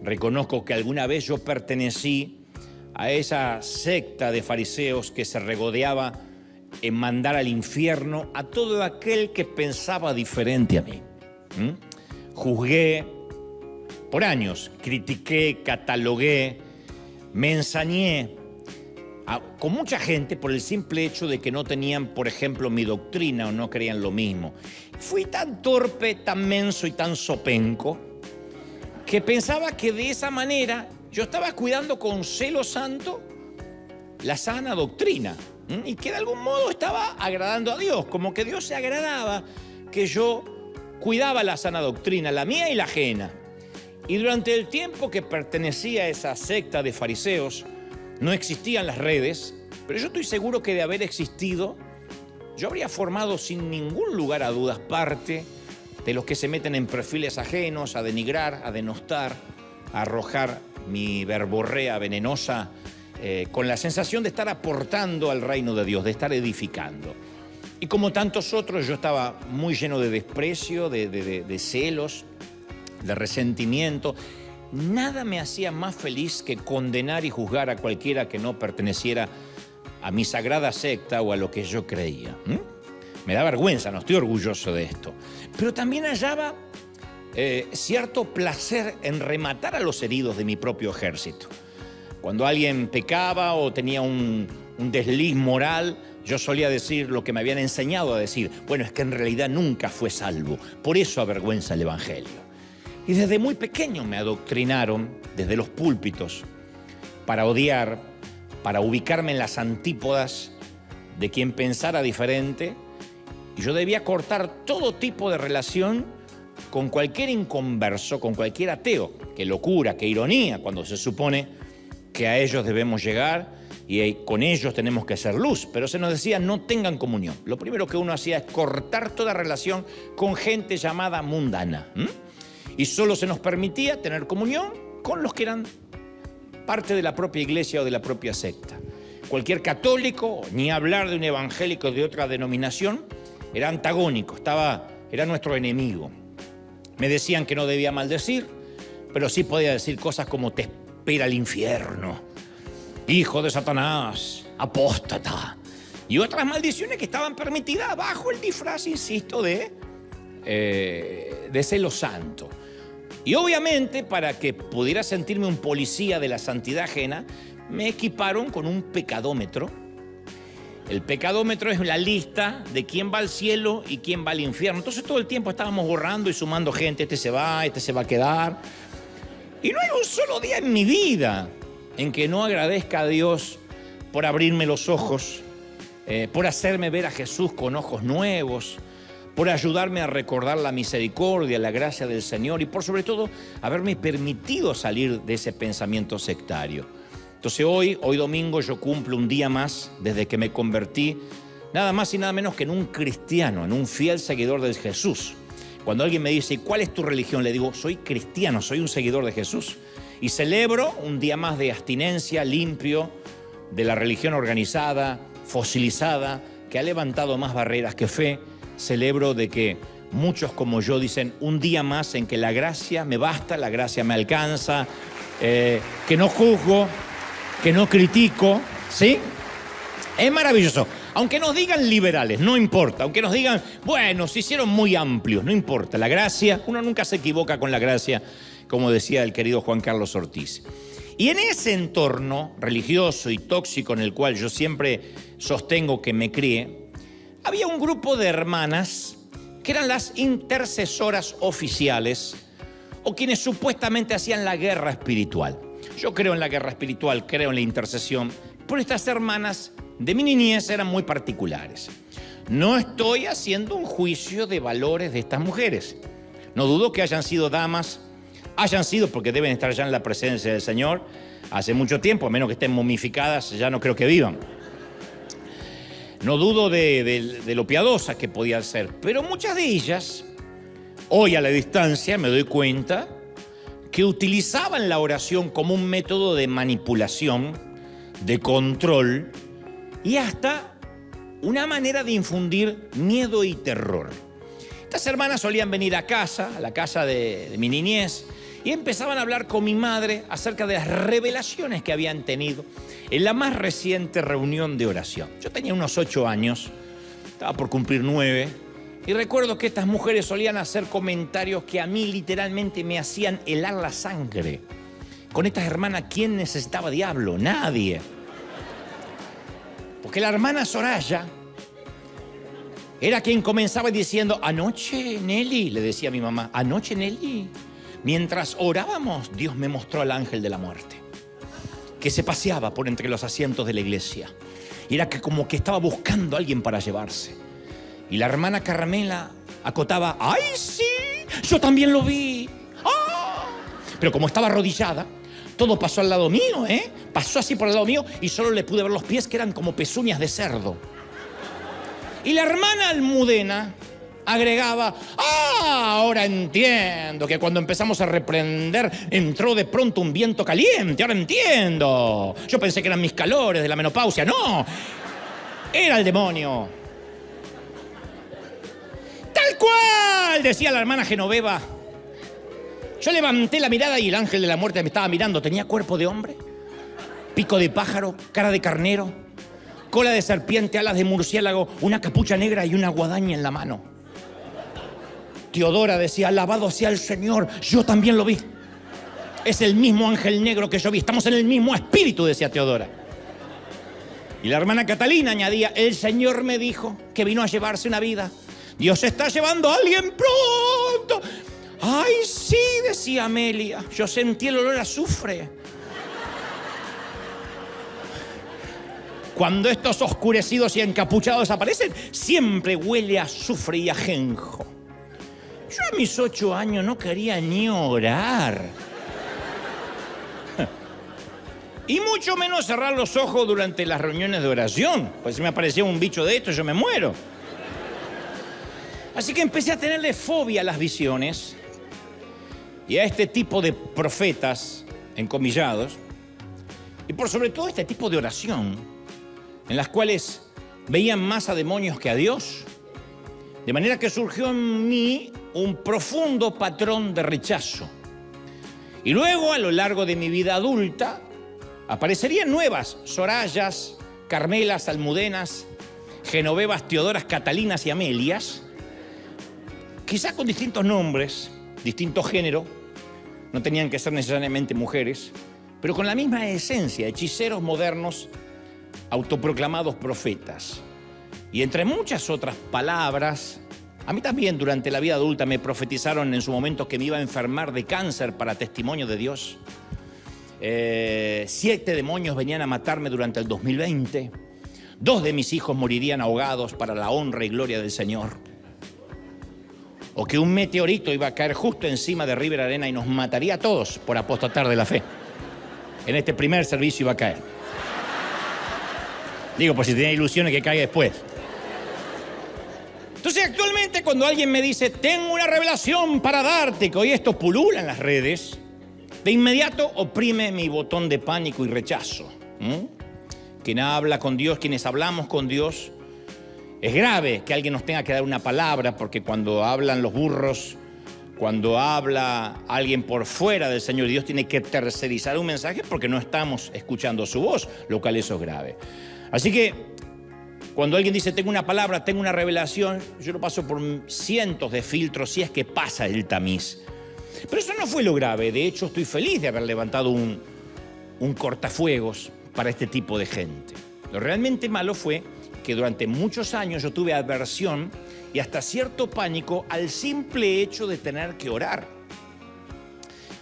Reconozco que alguna vez yo pertenecí a esa secta de fariseos que se regodeaba en mandar al infierno a todo aquel que pensaba diferente a mí. Juzgué por años, critiqué, catalogué, me ensañé con mucha gente por el simple hecho de que no tenían, por ejemplo, mi doctrina o no creían lo mismo. Fui tan torpe, tan menso y tan sopenco que pensaba que de esa manera yo estaba cuidando con celo santo la sana doctrina y que de algún modo estaba agradando a Dios, como que Dios se agradaba que yo cuidaba la sana doctrina, la mía y la ajena. Y durante el tiempo que pertenecía a esa secta de fariseos, no existían las redes, pero yo estoy seguro que de haber existido, yo habría formado sin ningún lugar a dudas parte de los que se meten en perfiles ajenos, a denigrar, a denostar, a arrojar mi verborrea venenosa con la sensación de estar aportando al reino de Dios, de estar edificando. Y como tantos otros, yo estaba muy lleno de desprecio, de celos, de resentimiento. Nada me hacía más feliz que condenar y juzgar a cualquiera que no perteneciera a mi sagrada secta o a lo que yo creía. Me da vergüenza, no estoy orgulloso de esto. Pero también hallaba cierto placer en rematar a los heridos de mi propio ejército. Cuando alguien pecaba o tenía un desliz moral, yo solía decir lo que me habían enseñado a decir. Bueno, es que en realidad nunca fue salvo, por eso avergüenza el Evangelio. Y desde muy pequeño me adoctrinaron, desde los púlpitos, para odiar, para ubicarme en las antípodas de quien pensara diferente. Y yo debía cortar todo tipo de relación con cualquier inconverso, con cualquier ateo. Qué locura, qué ironía, cuando se supone que a ellos debemos llegar y con ellos tenemos que ser luz. Pero se nos decía, no tengan comunión. Lo primero que uno hacía es cortar toda relación con gente llamada mundana. Y solo se nos permitía tener comunión con los que eran parte de la propia iglesia o de la propia secta. Cualquier católico, ni hablar de un evangélico de otra denominación, era antagónico, era nuestro enemigo. Me decían que no debía maldecir, pero sí podía decir cosas como te espera el infierno, hijo de Satanás, apóstata, y otras maldiciones que estaban permitidas bajo el disfraz, insisto, de celo santo. Y obviamente, para que pudiera sentirme un policía de la santidad ajena, me equiparon con un pecadómetro. El pecadómetro es la lista de quién va al cielo y quién va al infierno. Entonces todo el tiempo estábamos borrando y sumando gente. Este se va a quedar. Y no hay un solo día en mi vida en que no agradezca a Dios por abrirme los ojos, por hacerme ver a Jesús con ojos nuevos, por ayudarme a recordar la misericordia, la gracia del Señor y por sobre todo haberme permitido salir de ese pensamiento sectario. Entonces hoy domingo, yo cumplo un día más desde que me convertí, nada más y nada menos que en un cristiano, en un fiel seguidor de Jesús. Cuando alguien me dice, ¿cuál es tu religión? Le digo, soy cristiano, soy un seguidor de Jesús. Y celebro un día más de abstinencia, limpio, de la religión organizada, fosilizada, que ha levantado más barreras que fe. Celebro de que muchos como yo dicen, un día más en que la gracia me basta, la gracia me alcanza, que no juzgo, que no critico, ¿sí? Es maravilloso. Aunque nos digan liberales, no importa. Aunque nos digan, bueno, se hicieron muy amplios, no importa. La gracia, uno nunca se equivoca con la gracia, como decía el querido Juan Carlos Ortiz. Y en ese entorno religioso y tóxico en el cual yo siempre sostengo que me crié, había un grupo de hermanas que eran las intercesoras oficiales o quienes supuestamente hacían la guerra espiritual. Yo creo en la guerra espiritual, creo en la intercesión, pero estas hermanas de mi niñez eran muy particulares. No estoy haciendo un juicio de valores de estas mujeres. No dudo que hayan sido damas, porque deben estar ya en la presencia del Señor hace mucho tiempo, a menos que estén momificadas, ya no creo que vivan. No dudo de lo piadosas que podían ser, pero muchas de ellas, hoy a la distancia me doy cuenta que utilizaban la oración como un método de manipulación, de control y hasta una manera de infundir miedo y terror. Estas hermanas solían venir a la casa de mi niñez, Y empezaban a hablar con mi madre acerca de las revelaciones que habían tenido en la más reciente reunión de oración. Yo tenía unos 8 años, estaba por cumplir 9, y recuerdo que estas mujeres solían hacer comentarios que a mí literalmente me hacían helar la sangre. Con estas hermanas, ¿quién necesitaba diablo? Nadie. Porque la hermana Soraya era quien comenzaba diciendo: anoche, Nelly, le decía a mi mamá, anoche, Nelly, mientras orábamos, Dios me mostró al ángel de la muerte, que se paseaba por entre los asientos de la iglesia. Y era que como que estaba buscando a alguien para llevarse. Y la hermana Carmela acotaba: ¡ay, sí! Yo también lo vi. ¡Ah! Pero como estaba arrodillada, todo pasó al lado mío, Pasó así por el lado mío y solo le pude ver los pies, que eran como pezuñas de cerdo. Y la hermana Almudena agregaba: ahora entiendo que cuando empezamos a reprender entró de pronto un viento caliente, ahora entiendo. Yo pensé que eran mis calores de la menopausia, no, era el demonio. Tal cual, decía la hermana Genoveva. Yo levanté la mirada y el ángel de la muerte me estaba mirando. Tenía cuerpo de hombre, pico de pájaro, cara de carnero, cola de serpiente, alas de murciélago, una capucha negra y una guadaña en la mano. Teodora decía: alabado sea el Señor, yo también lo vi. Es el mismo ángel negro que yo vi, estamos en el mismo espíritu, decía Teodora. Y la hermana Catalina añadía: el Señor me dijo que vino a llevarse una vida. Dios está llevando a alguien pronto. ¡Ay, sí!, decía Amelia. Yo sentí el olor a azufre. Cuando estos oscurecidos y encapuchados aparecen, siempre huele a azufre y ajenjo. Yo a mis 8 años no quería ni orar. Y mucho menos cerrar los ojos durante las reuniones de oración. Pues si me aparecía un bicho de esto, yo me muero. Así que empecé a tenerle fobia a las visiones y a este tipo de profetas encomillados, y por sobre todo este tipo de oración, en las cuales veían más a demonios que a Dios, de manera que surgió en mí un profundo patrón de rechazo. Y luego, a lo largo de mi vida adulta, aparecerían nuevas Sorayas, Carmelas, Almudenas, Genovevas, Teodoras, Catalinas y Amelias, quizá con distintos nombres, distinto género, no tenían que ser necesariamente mujeres, pero con la misma esencia, hechiceros modernos, autoproclamados profetas. Y entre muchas otras palabras, a mí también durante la vida adulta me profetizaron en su momento que me iba a enfermar de cáncer para testimonio de Dios. 7 demonios venían a matarme durante el 2020. 2 de mis hijos morirían ahogados para la honra y gloria del Señor. O que un meteorito iba a caer justo encima de River Arena y nos mataría a todos por apostatar de la fe. En este primer servicio iba a caer. Digo, por si tenía ilusiones que caiga después. Entonces, actualmente, cuando alguien me dice: tengo una revelación para darte, que hoy esto pulula en las redes, de inmediato oprime mi botón de pánico y rechazo. Quien habla con Dios, quienes hablamos con Dios, es grave que alguien nos tenga que dar una palabra, porque cuando hablan los burros, cuando habla alguien por fuera del Señor, Dios tiene que tercerizar un mensaje porque no estamos escuchando su voz, lo cual eso es grave. Así que cuando alguien dice: tengo una palabra, tengo una revelación, yo lo paso por cientos de filtros si es que pasa el tamiz. Pero eso no fue lo grave. De hecho, estoy feliz de haber levantado un cortafuegos para este tipo de gente. Lo realmente malo fue que durante muchos años yo tuve aversión y hasta cierto pánico al simple hecho de tener que orar.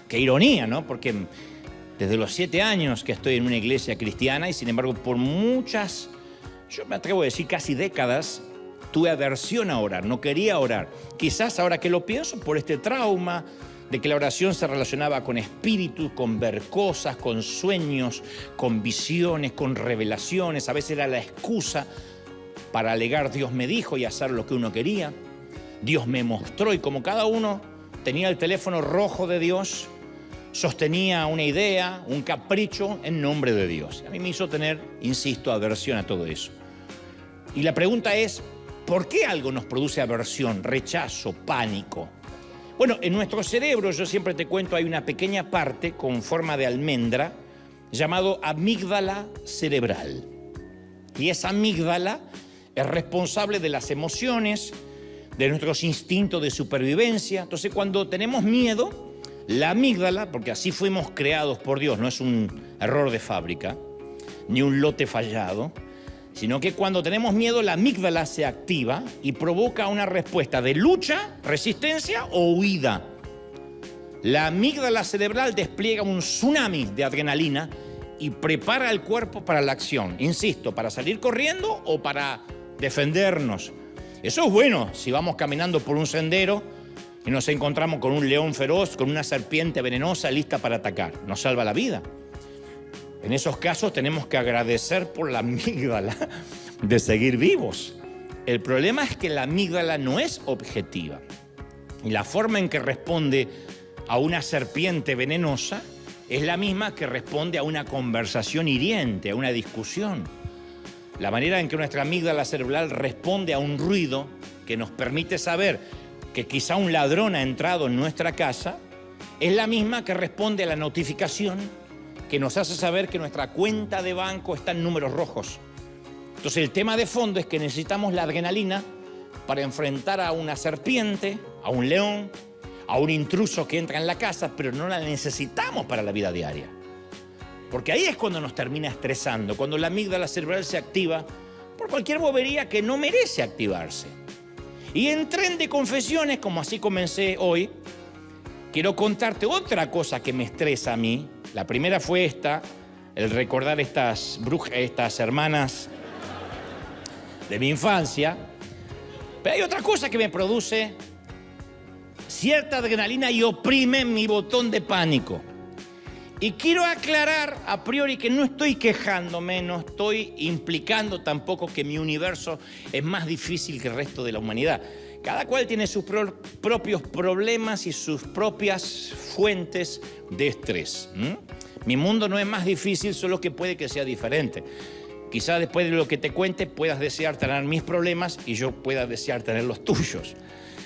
Qué ironía, ¿no? Porque desde los 7 años que estoy en una iglesia cristiana y sin embargo por muchas, yo me atrevo a decir casi décadas, tuve aversión a orar, no quería orar. Quizás ahora que lo pienso, por este trauma de que la oración se relacionaba con espíritus, con ver cosas, con sueños, con visiones, con revelaciones. A veces era la excusa para alegar: Dios me dijo, y hacer lo que uno quería. Dios me mostró, y como cada uno tenía el teléfono rojo de Dios, sostenía una idea, un capricho en nombre de Dios. A mí me hizo tener, insisto, aversión a todo eso. Y la pregunta es: ¿por qué algo nos produce aversión, rechazo, pánico? Bueno, en nuestro cerebro, yo siempre te cuento, hay una pequeña parte con forma de almendra llamado amígdala cerebral. Y esa amígdala es responsable de las emociones, de nuestros instintos de supervivencia. Entonces, cuando tenemos miedo, la amígdala, porque así fuimos creados por Dios, no es un error de fábrica, ni un lote fallado, sino que cuando tenemos miedo, la amígdala se activa y provoca una respuesta de lucha, resistencia o huida. La amígdala cerebral despliega un tsunami de adrenalina y prepara el cuerpo para la acción. Insisto, para salir corriendo o para defendernos. Eso es bueno si vamos caminando por un sendero y nos encontramos con un león feroz, con una serpiente venenosa lista para atacar. Nos salva la vida. En esos casos tenemos que agradecer por la amígdala de seguir vivos. El problema es que la amígdala no es objetiva. Y la forma en que responde a una serpiente venenosa es la misma que responde a una conversación hiriente, a una discusión. La manera en que nuestra amígdala cerebral responde a un ruido que nos permite saber que quizá un ladrón ha entrado en nuestra casa es la misma que responde a la notificación que nos hace saber que nuestra cuenta de banco está en números rojos. Entonces el tema de fondo es que necesitamos la adrenalina para enfrentar a una serpiente, a un león, a un intruso que entra en la casa, pero no la necesitamos para la vida diaria. Porque ahí es cuando nos termina estresando, cuando la amígdala cerebral se activa por cualquier bobería que no merece activarse. Y en tren de confesiones, como así comencé hoy, quiero contarte otra cosa que me estresa a mí. La primera fue esta, el recordar estas hermanas de mi infancia. Pero hay otra cosa que me produce cierta adrenalina y oprime mi botón de pánico. Y quiero aclarar a priori que no estoy quejándome, no estoy implicando tampoco que mi universo es más difícil que el resto de la humanidad. Cada cual tiene sus propios problemas y sus propias fuentes de estrés. Mi mundo no es más difícil, solo que puede que sea diferente. Quizás después de lo que te cuente puedas desear tener mis problemas y yo pueda desear tener los tuyos.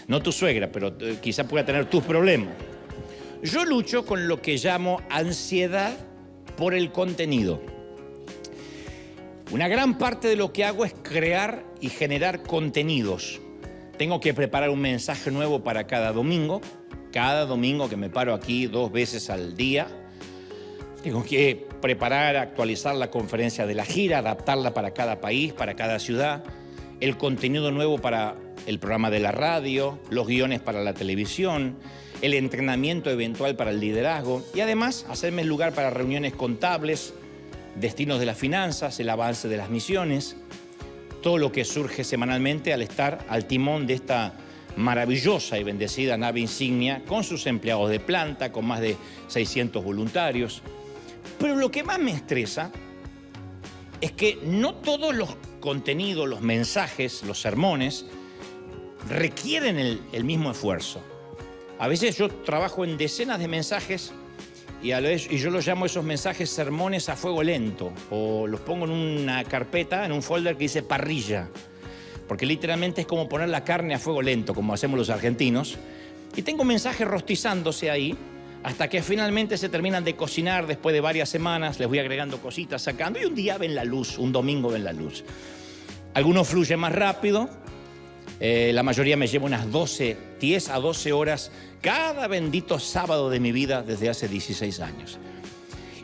No tu suegra, pero quizás pueda tener tus problemas. Yo lucho con lo que llamo ansiedad por el contenido. Una gran parte de lo que hago es crear y generar contenidos. Tengo que preparar un mensaje nuevo para cada domingo que me paro aquí 2 veces al día. Tengo que preparar, actualizar la conferencia de la gira, adaptarla para cada país, para cada ciudad, el contenido nuevo para el programa de la radio, los guiones para la televisión, el entrenamiento eventual para el liderazgo y además hacerme lugar para reuniones contables, destinos de las finanzas, el avance de las misiones, todo lo que surge semanalmente al estar al timón de esta maravillosa y bendecida nave insignia con sus empleados de planta, con más de 600 voluntarios. Pero lo que más me estresa es que no todos los contenidos, los mensajes, los sermones requieren el mismo esfuerzo. A veces yo trabajo en decenas de mensajes y yo los llamo esos mensajes sermones a fuego lento, o los pongo en una carpeta, en un folder que dice parrilla, porque literalmente es como poner la carne a fuego lento, como hacemos los argentinos, y tengo mensajes rostizándose ahí hasta que finalmente se terminan de cocinar después de varias semanas, les voy agregando cositas, sacando, y un día ven la luz, un domingo ven la luz. Algunos fluyen más rápido, la mayoría me lleva unas 10 a 12 horas cada bendito sábado de mi vida desde hace 16 años.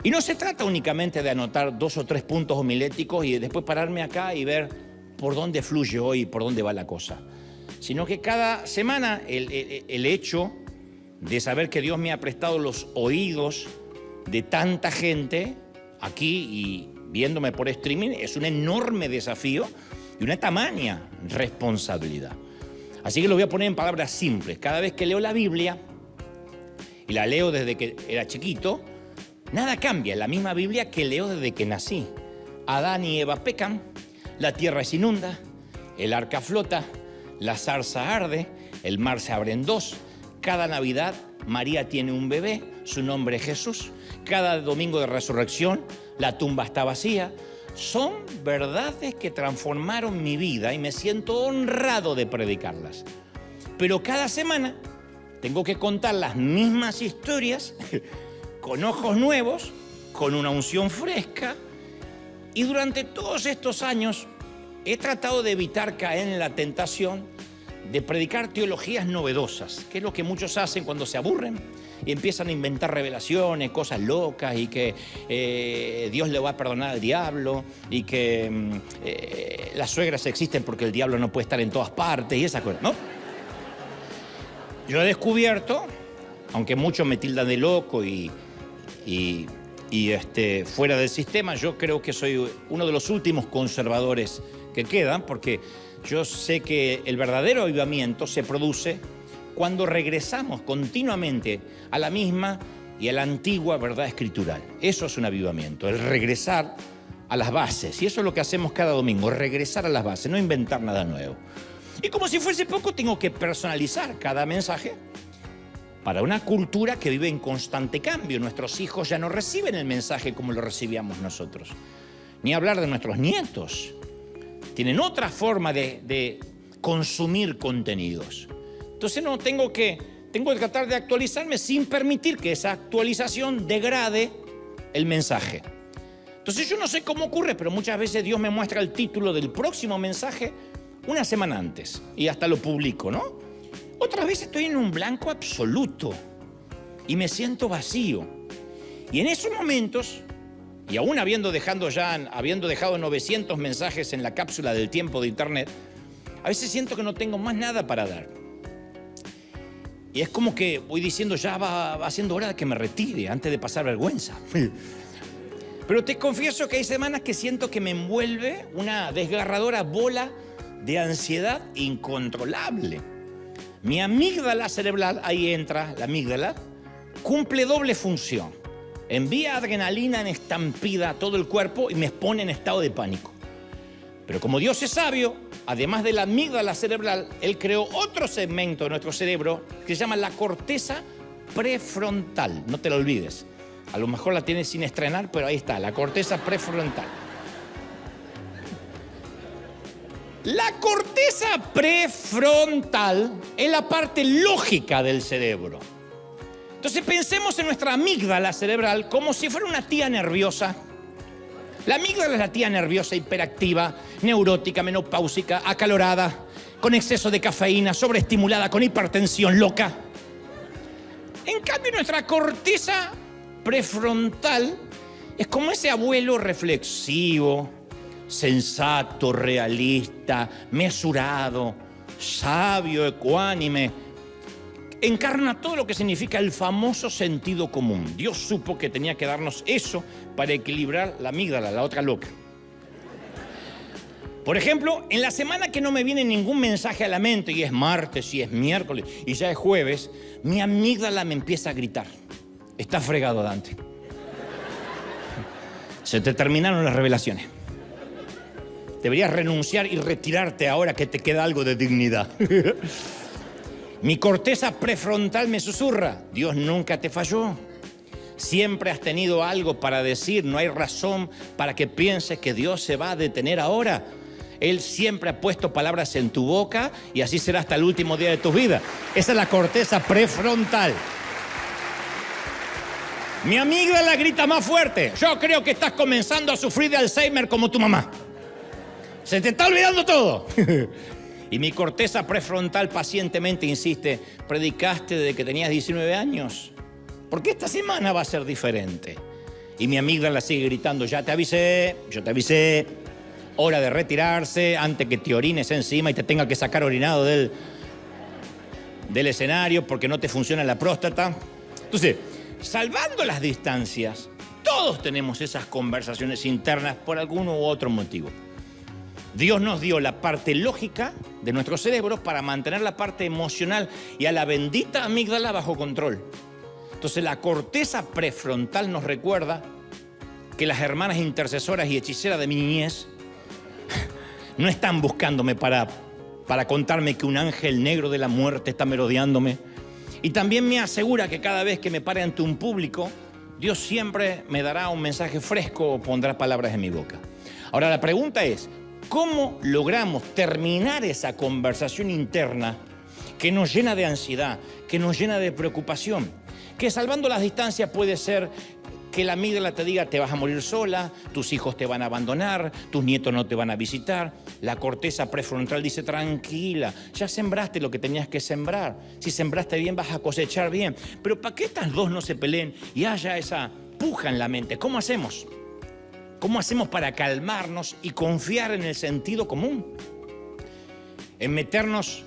Y no se trata únicamente de anotar 2 o 3 puntos homiléticos y después pararme acá y ver por dónde fluye hoy, por dónde va la cosa, sino que cada semana el hecho de saber que Dios me ha prestado los oídos de tanta gente aquí y viéndome por streaming es un enorme desafío y una tamaña responsabilidad. Así que lo voy a poner en palabras simples. Cada vez que leo la Biblia, y la leo desde que era chiquito, nada cambia. La misma Biblia que leo desde que nací. Adán y Eva pecan, la tierra se inunda, el arca flota, la zarza arde, el mar se abre en 2. Cada Navidad María tiene un bebé, su nombre es Jesús. Cada domingo de resurrección la tumba está vacía. Son verdades que transformaron mi vida y me siento honrado de predicarlas. Pero cada semana tengo que contar las mismas historias con ojos nuevos, con una unción fresca. Y durante todos estos años he tratado de evitar caer en la tentación de predicar teologías novedosas, que es lo que muchos hacen cuando se aburren y empiezan a inventar revelaciones, cosas locas, y que Dios le va a perdonar al diablo, y que las suegras existen porque el diablo no puede estar en todas partes y esas cosas, ¿no? Yo he descubierto, aunque muchos me tildan de loco y fuera del sistema, yo creo que soy uno de los últimos conservadores que quedan, porque yo sé que el verdadero avivamiento se produce cuando regresamos continuamente a la misma y a la antigua verdad escritural. Eso es un avivamiento, el regresar a las bases. Y eso es lo que hacemos cada domingo, regresar a las bases, no inventar nada nuevo. Y como si fuese poco, tengo que personalizar cada mensaje para una cultura que vive en constante cambio. Nuestros hijos ya no reciben el mensaje como lo recibíamos nosotros. Ni hablar de nuestros nietos. Tienen otra forma de consumir contenidos. Entonces tengo que tratar de actualizarme sin permitir que esa actualización degrade el mensaje. Entonces yo no sé cómo ocurre, pero muchas veces Dios me muestra el título del próximo mensaje una semana antes y hasta lo publico, ¿no? Otras veces estoy en un blanco absoluto y me siento vacío. Y en esos momentos, y aún habiendo dejado 900 mensajes en la cápsula del tiempo de internet, a veces siento que no tengo más nada para dar. Y es como que voy diciendo, ya va siendo hora de que me retire antes de pasar vergüenza. Pero te confieso que hay semanas que siento que me envuelve una desgarradora bola de ansiedad incontrolable. Mi amígdala cerebral, ahí entra la amígdala, cumple doble función. Envía adrenalina en estampida a todo el cuerpo y me pone en estado de pánico. Pero como Dios es sabio, además de la amígdala cerebral, Él creó otro segmento de nuestro cerebro que se llama la corteza prefrontal. No te lo olvides. A lo mejor la tienes sin estrenar, pero ahí está, la corteza prefrontal. La corteza prefrontal es la parte lógica del cerebro. Entonces pensemos en nuestra amígdala cerebral como si fuera una tía nerviosa. La amígdala es la tía nerviosa, hiperactiva, neurótica, menopáusica, acalorada, con exceso de cafeína, sobreestimulada, con hipertensión, loca. En cambio, nuestra corteza prefrontal es como ese abuelo reflexivo, sensato, realista, mesurado, sabio, ecuánime. Encarna todo lo que significa el famoso sentido común. Dios supo que tenía que darnos eso para equilibrar la amígdala, la otra loca. Por ejemplo, en la semana que no me viene ningún mensaje a la mente, y es martes, y es miércoles, y ya es jueves, mi amígdala me empieza a gritar. Está fregado, Dante. Se te terminaron las revelaciones. Deberías renunciar y retirarte ahora que te queda algo de dignidad. Mi corteza prefrontal me susurra, Dios nunca te falló. Siempre has tenido algo para decir, no hay razón para que pienses que Dios se va a detener ahora. Él siempre ha puesto palabras en tu boca y así será hasta el último día de tu vida. Esa es la corteza prefrontal. Mi amígdala grita más fuerte. Yo creo que estás comenzando a sufrir de Alzheimer como tu mamá. Se te está olvidando todo. Y mi corteza prefrontal pacientemente insiste, predicaste desde que tenías 19 años. ¿Por qué esta semana va a ser diferente? Y mi amígdala sigue gritando, ya te avisé, yo te avisé. Hora de retirarse antes que te orines encima y te tenga que sacar orinado del escenario porque no te funciona la próstata. Entonces, salvando las distancias, todos tenemos esas conversaciones internas por algún u otro motivo. Dios nos dio la parte lógica de nuestro cerebro para mantener la parte emocional y a la bendita amígdala bajo control. Entonces la corteza prefrontal nos recuerda que las hermanas intercesoras y hechiceras de mi niñez no están buscándome para contarme que un ángel negro de la muerte está merodeándome. Y también me asegura que cada vez que me pare ante un público, Dios siempre me dará un mensaje fresco o pondrá palabras en mi boca. Ahora la pregunta es, ¿cómo logramos terminar esa conversación interna que nos llena de ansiedad, que nos llena de preocupación. Que salvando las distancias puede ser que la amígdala te diga: te vas a morir sola, tus hijos te van a abandonar, tus nietos no te van a visitar. La corteza prefrontal dice: tranquila, ya sembraste lo que tenías que sembrar. Si sembraste bien, vas a cosechar bien. Pero para que estas dos no se peleen y haya esa puja en la mente, ¿cómo hacemos? ¿Cómo hacemos para calmarnos y confiar en el sentido común? En meternos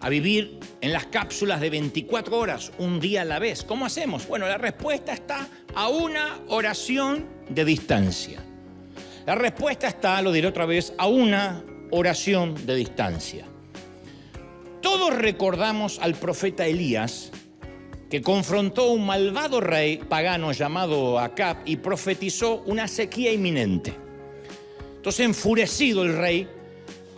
a vivir en las cápsulas de 24 horas, un día a la vez. ¿Cómo hacemos? Bueno, la respuesta está a una oración de distancia. La respuesta está, lo diré otra vez, a una oración de distancia. Todos recordamos al profeta Elías, que confrontó a un malvado rey pagano llamado Acab y profetizó una sequía inminente. Entonces, enfurecido el rey,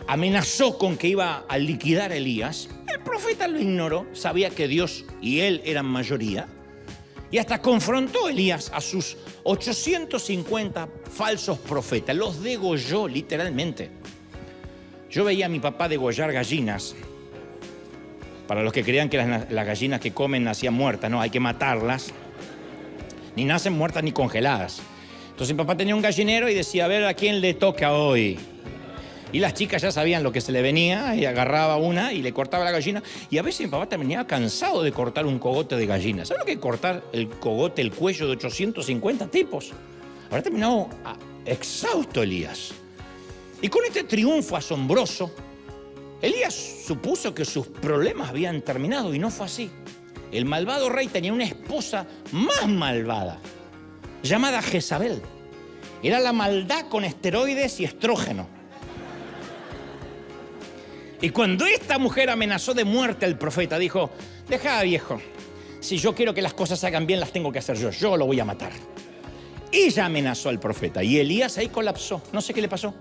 amenazó con que iba a liquidar a Elías. El profeta lo ignoró, sabía que Dios y él eran mayoría, y hasta confrontó a Elías a sus 850 falsos profetas. Los degolló literalmente. Yo veía a mi papá degollar gallinas. Para los que creían que las gallinas que comen nacían muertas, no, hay que matarlas. Ni nacen muertas ni congeladas. Entonces mi papá tenía un gallinero y decía: a ver, ¿a quién le toca hoy? Y las chicas ya sabían lo que se le venía y agarraba una y le cortaba la gallina. Y a veces mi papá terminaba cansado de cortar un cogote de gallina. ¿Sabes lo que es cortar el cogote, el cuello de 850 tipos? Habrá terminado exhausto Elías. Y con este triunfo asombroso, Elías supuso que sus problemas habían terminado y no fue así. El malvado rey tenía una esposa más malvada, llamada Jezabel. Era la maldad con esteroides y estrógeno. Y cuando esta mujer amenazó de muerte al profeta, dijo: deja, viejo, si yo quiero que las cosas se hagan bien, las tengo que hacer yo lo voy a matar. Ella amenazó al profeta y Elías ahí colapsó. No sé qué le pasó,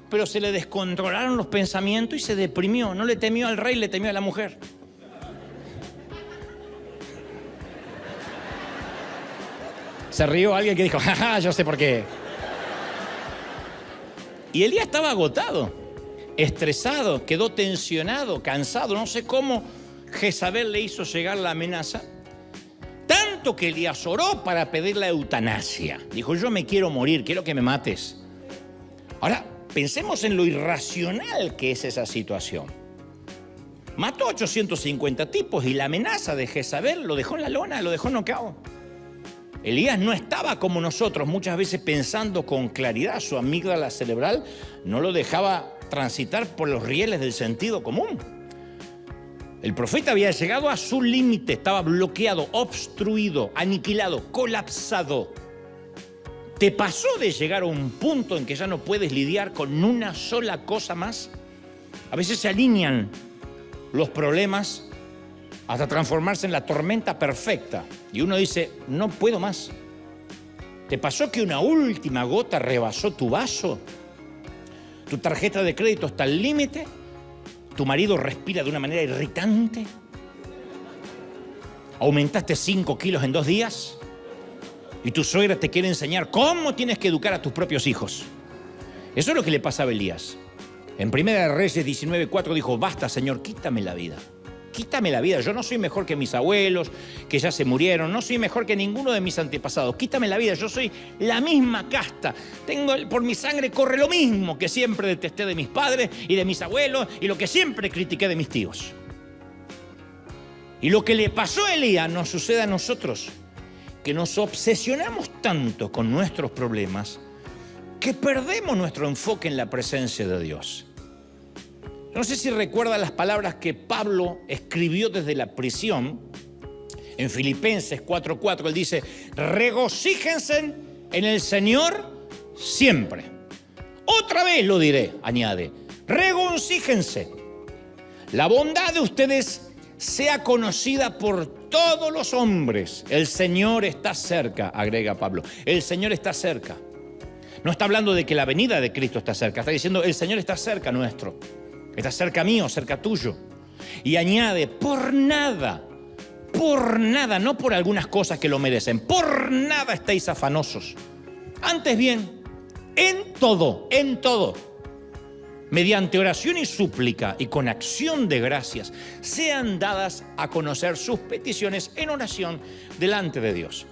pero se le descontrolaron los pensamientos y se deprimió. No le temió al rey, le temió a la mujer. Se rió alguien que dijo: jaja, yo sé por qué. Y Elías estaba agotado, estresado, quedó tensionado, cansado. No sé cómo Jezabel le hizo llegar la amenaza. Tanto que Elías oró para pedir la eutanasia. Dijo: yo me quiero morir, quiero que me mates. Ahora, pensemos en lo irracional que es esa situación. Mató a 850 tipos y la amenaza de Jezabel lo dejó en la lona, lo dejó noqueado. Elías no estaba como nosotros, muchas veces pensando con claridad. Su amígdala cerebral no lo dejaba transitar por los rieles del sentido común. El profeta había llegado a su límite, estaba bloqueado, obstruido, aniquilado, colapsado. ¿Te pasó de llegar a un punto en que ya no puedes lidiar con una sola cosa más? A veces se alinean los problemas hasta transformarse en la tormenta perfecta. Y uno dice: no puedo más. ¿Te pasó que una última gota rebasó tu vaso? Tu tarjeta de crédito está al límite. Tu marido respira de una manera irritante. Aumentaste 5 kilos en 2 días. Y tu suegra te quiere enseñar cómo tienes que educar a tus propios hijos. Eso es lo que le pasaba a Elías. En Primera de Reyes 19:4 dijo: basta, Señor, quítame la vida. Quítame la vida. Yo no soy mejor que mis abuelos, que ya se murieron. No soy mejor que ninguno de mis antepasados. Quítame la vida. Yo soy la misma casta. Por mi sangre corre lo mismo que siempre detesté de mis padres y de mis abuelos y lo que siempre critiqué de mis tíos. Y lo que le pasó a Elías nos sucede a nosotros, que nos obsesionamos tanto con nuestros problemas que perdemos nuestro enfoque en la presencia de Dios. No sé si recuerda las palabras que Pablo escribió desde la prisión en Filipenses 4:4. Él dice: regocíjense en el Señor siempre. Otra vez lo diré, añade: regocíjense. La bondad de ustedes sea conocida por todos los hombres. El Señor está cerca, agrega Pablo. El Señor está cerca. No está hablando de que la venida de Cristo está cerca. Está diciendo: el Señor está cerca nuestro. Está cerca mío, cerca tuyo. Y añade: por nada, no por algunas cosas que lo merecen, por nada estéis afanosos. Antes bien, en todo, mediante oración y súplica y con acción de gracias, sean dadas a conocer sus peticiones en oración delante de Dios.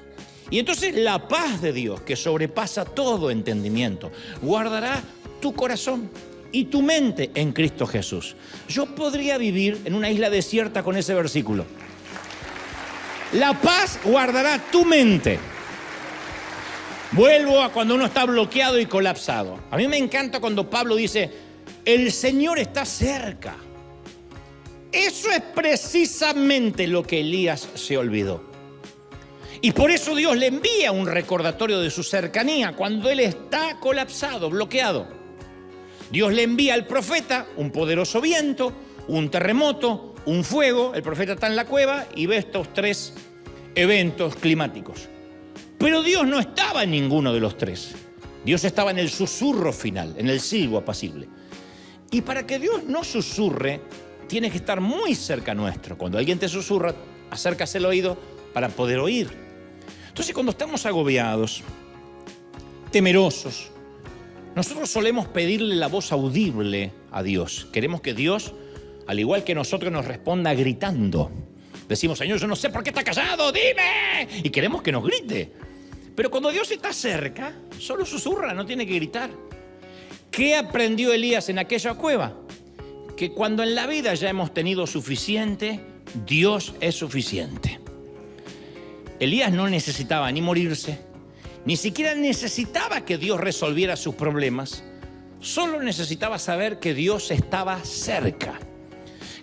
Y entonces la paz de Dios, que sobrepasa todo entendimiento, guardará tu corazón y tu mente en Cristo Jesús. Yo podría vivir en una isla desierta con ese versículo. La paz guardará tu mente. Vuelvo a cuando uno está bloqueado y colapsado. A mí me encanta cuando Pablo dice, el Señor está cerca. Eso es precisamente lo que Elías se olvidó. Y por eso Dios le envía un recordatorio de su cercanía cuando él está colapsado, bloqueado. Dios le envía al profeta un poderoso viento, un terremoto, un fuego. El profeta está en la cueva y ve estos 3 eventos climáticos. Pero Dios no estaba en ninguno de los 3. Dios estaba en el susurro final, en el silbo apacible. Y para que Dios no susurre, tiene que estar muy cerca nuestro. Cuando alguien te susurra, acércase el oído para poder oír. Entonces, cuando estamos agobiados, temerosos, nosotros solemos pedirle la voz audible a Dios. Queremos que Dios, al igual que nosotros, nos responda gritando. Decimos, Señor, yo no sé por qué está callado, dime. Y queremos que nos grite. Pero cuando Dios está cerca, solo susurra, no tiene que gritar. ¿Qué aprendió Elías en aquella cueva? Que cuando en la vida ya hemos tenido suficiente, Dios es suficiente. Elías no necesitaba ni morirse, ni siquiera necesitaba que Dios resolviera sus problemas. Solo necesitaba saber que Dios estaba cerca.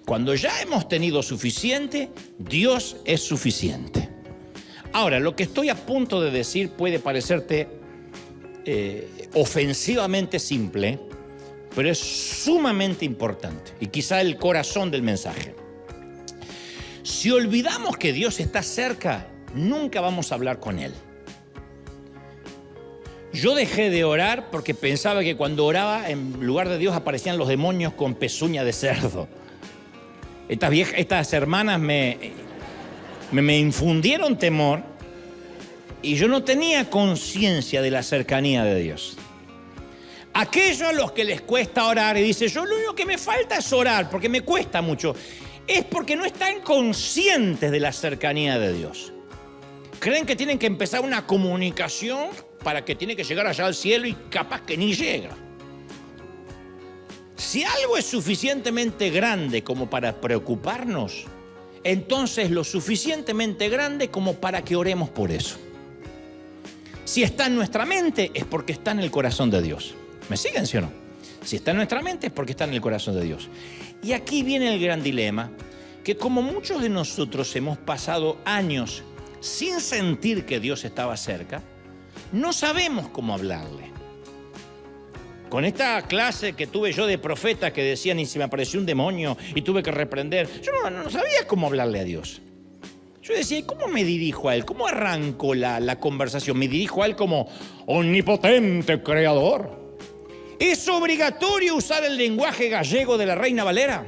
Cuando ya hemos tenido suficiente, Dios es suficiente. Ahora, lo que estoy a punto de decir puede parecerte ofensivamente simple, pero es sumamente importante y quizá el corazón del mensaje. Si olvidamos que Dios está cerca, nunca vamos a hablar con Él. Yo dejé de orar porque pensaba que cuando oraba, en lugar de Dios aparecían los demonios con pezuña de cerdo. Estas hermanas me infundieron temor y yo no tenía conciencia de la cercanía de Dios. Aquellos a los que les cuesta orar y dicen, yo lo único que me falta es orar porque me cuesta mucho, es porque no están conscientes de la cercanía de Dios. Creen que tienen que empezar una comunicación para que tiene que llegar allá al cielo y capaz que ni llega. Si algo es suficientemente grande como para preocuparnos, entonces lo suficientemente grande como para que oremos por eso. Si está en nuestra mente es porque está en el corazón de Dios. ¿Me siguen, sí o no? Si está en nuestra mente es porque está en el corazón de Dios. Y aquí viene el gran dilema, que como muchos de nosotros hemos pasado años sin sentir que Dios estaba cerca, no sabemos cómo hablarle. Con esta clase que tuve yo de profeta que decían y se me apareció un demonio y tuve que reprender, yo no sabía cómo hablarle a Dios. Yo decía, ¿cómo me dirijo a Él? ¿Cómo arranco la conversación? ¿Me dirijo a Él como omnipotente creador? ¿Es obligatorio usar el lenguaje gallego de la Reina Valera?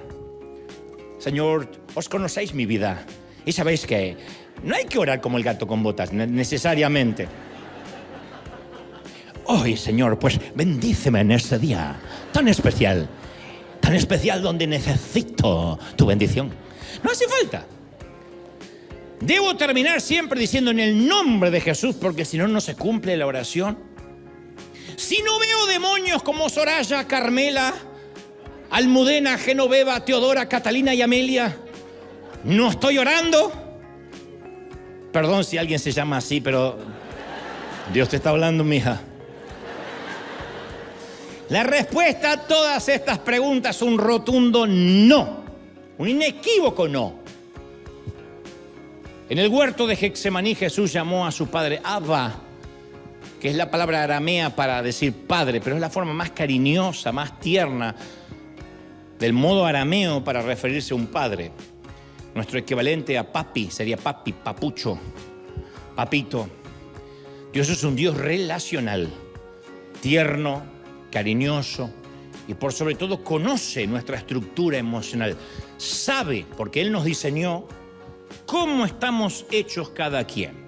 Señor, os conocéis mi vida y sabéis que no hay que orar como el gato con botas, necesariamente. Hoy, Señor, pues bendíceme en este día tan especial donde necesito tu bendición. No hace falta. Debo terminar siempre diciendo en el nombre de Jesús, porque si no, no se cumple la oración. Si no veo demonios como Soraya, Carmela, Almudena, Genoveva, Teodora, Catalina y Amelia, no estoy orando. Perdón si alguien se llama así, pero Dios te está hablando, mija. La respuesta a todas estas preguntas es un rotundo no, un inequívoco no. En el huerto de Getsemaní Jesús llamó a su padre Abba, que es la palabra aramea para decir padre, pero es la forma más cariñosa, más tierna del modo arameo para referirse a un padre. Nuestro equivalente a papi sería papi, papucho, papito. Dios es un Dios relacional, tierno, cariñoso y por sobre todo conoce nuestra estructura emocional. Sabe, porque Él nos diseñó, cómo estamos hechos cada quien.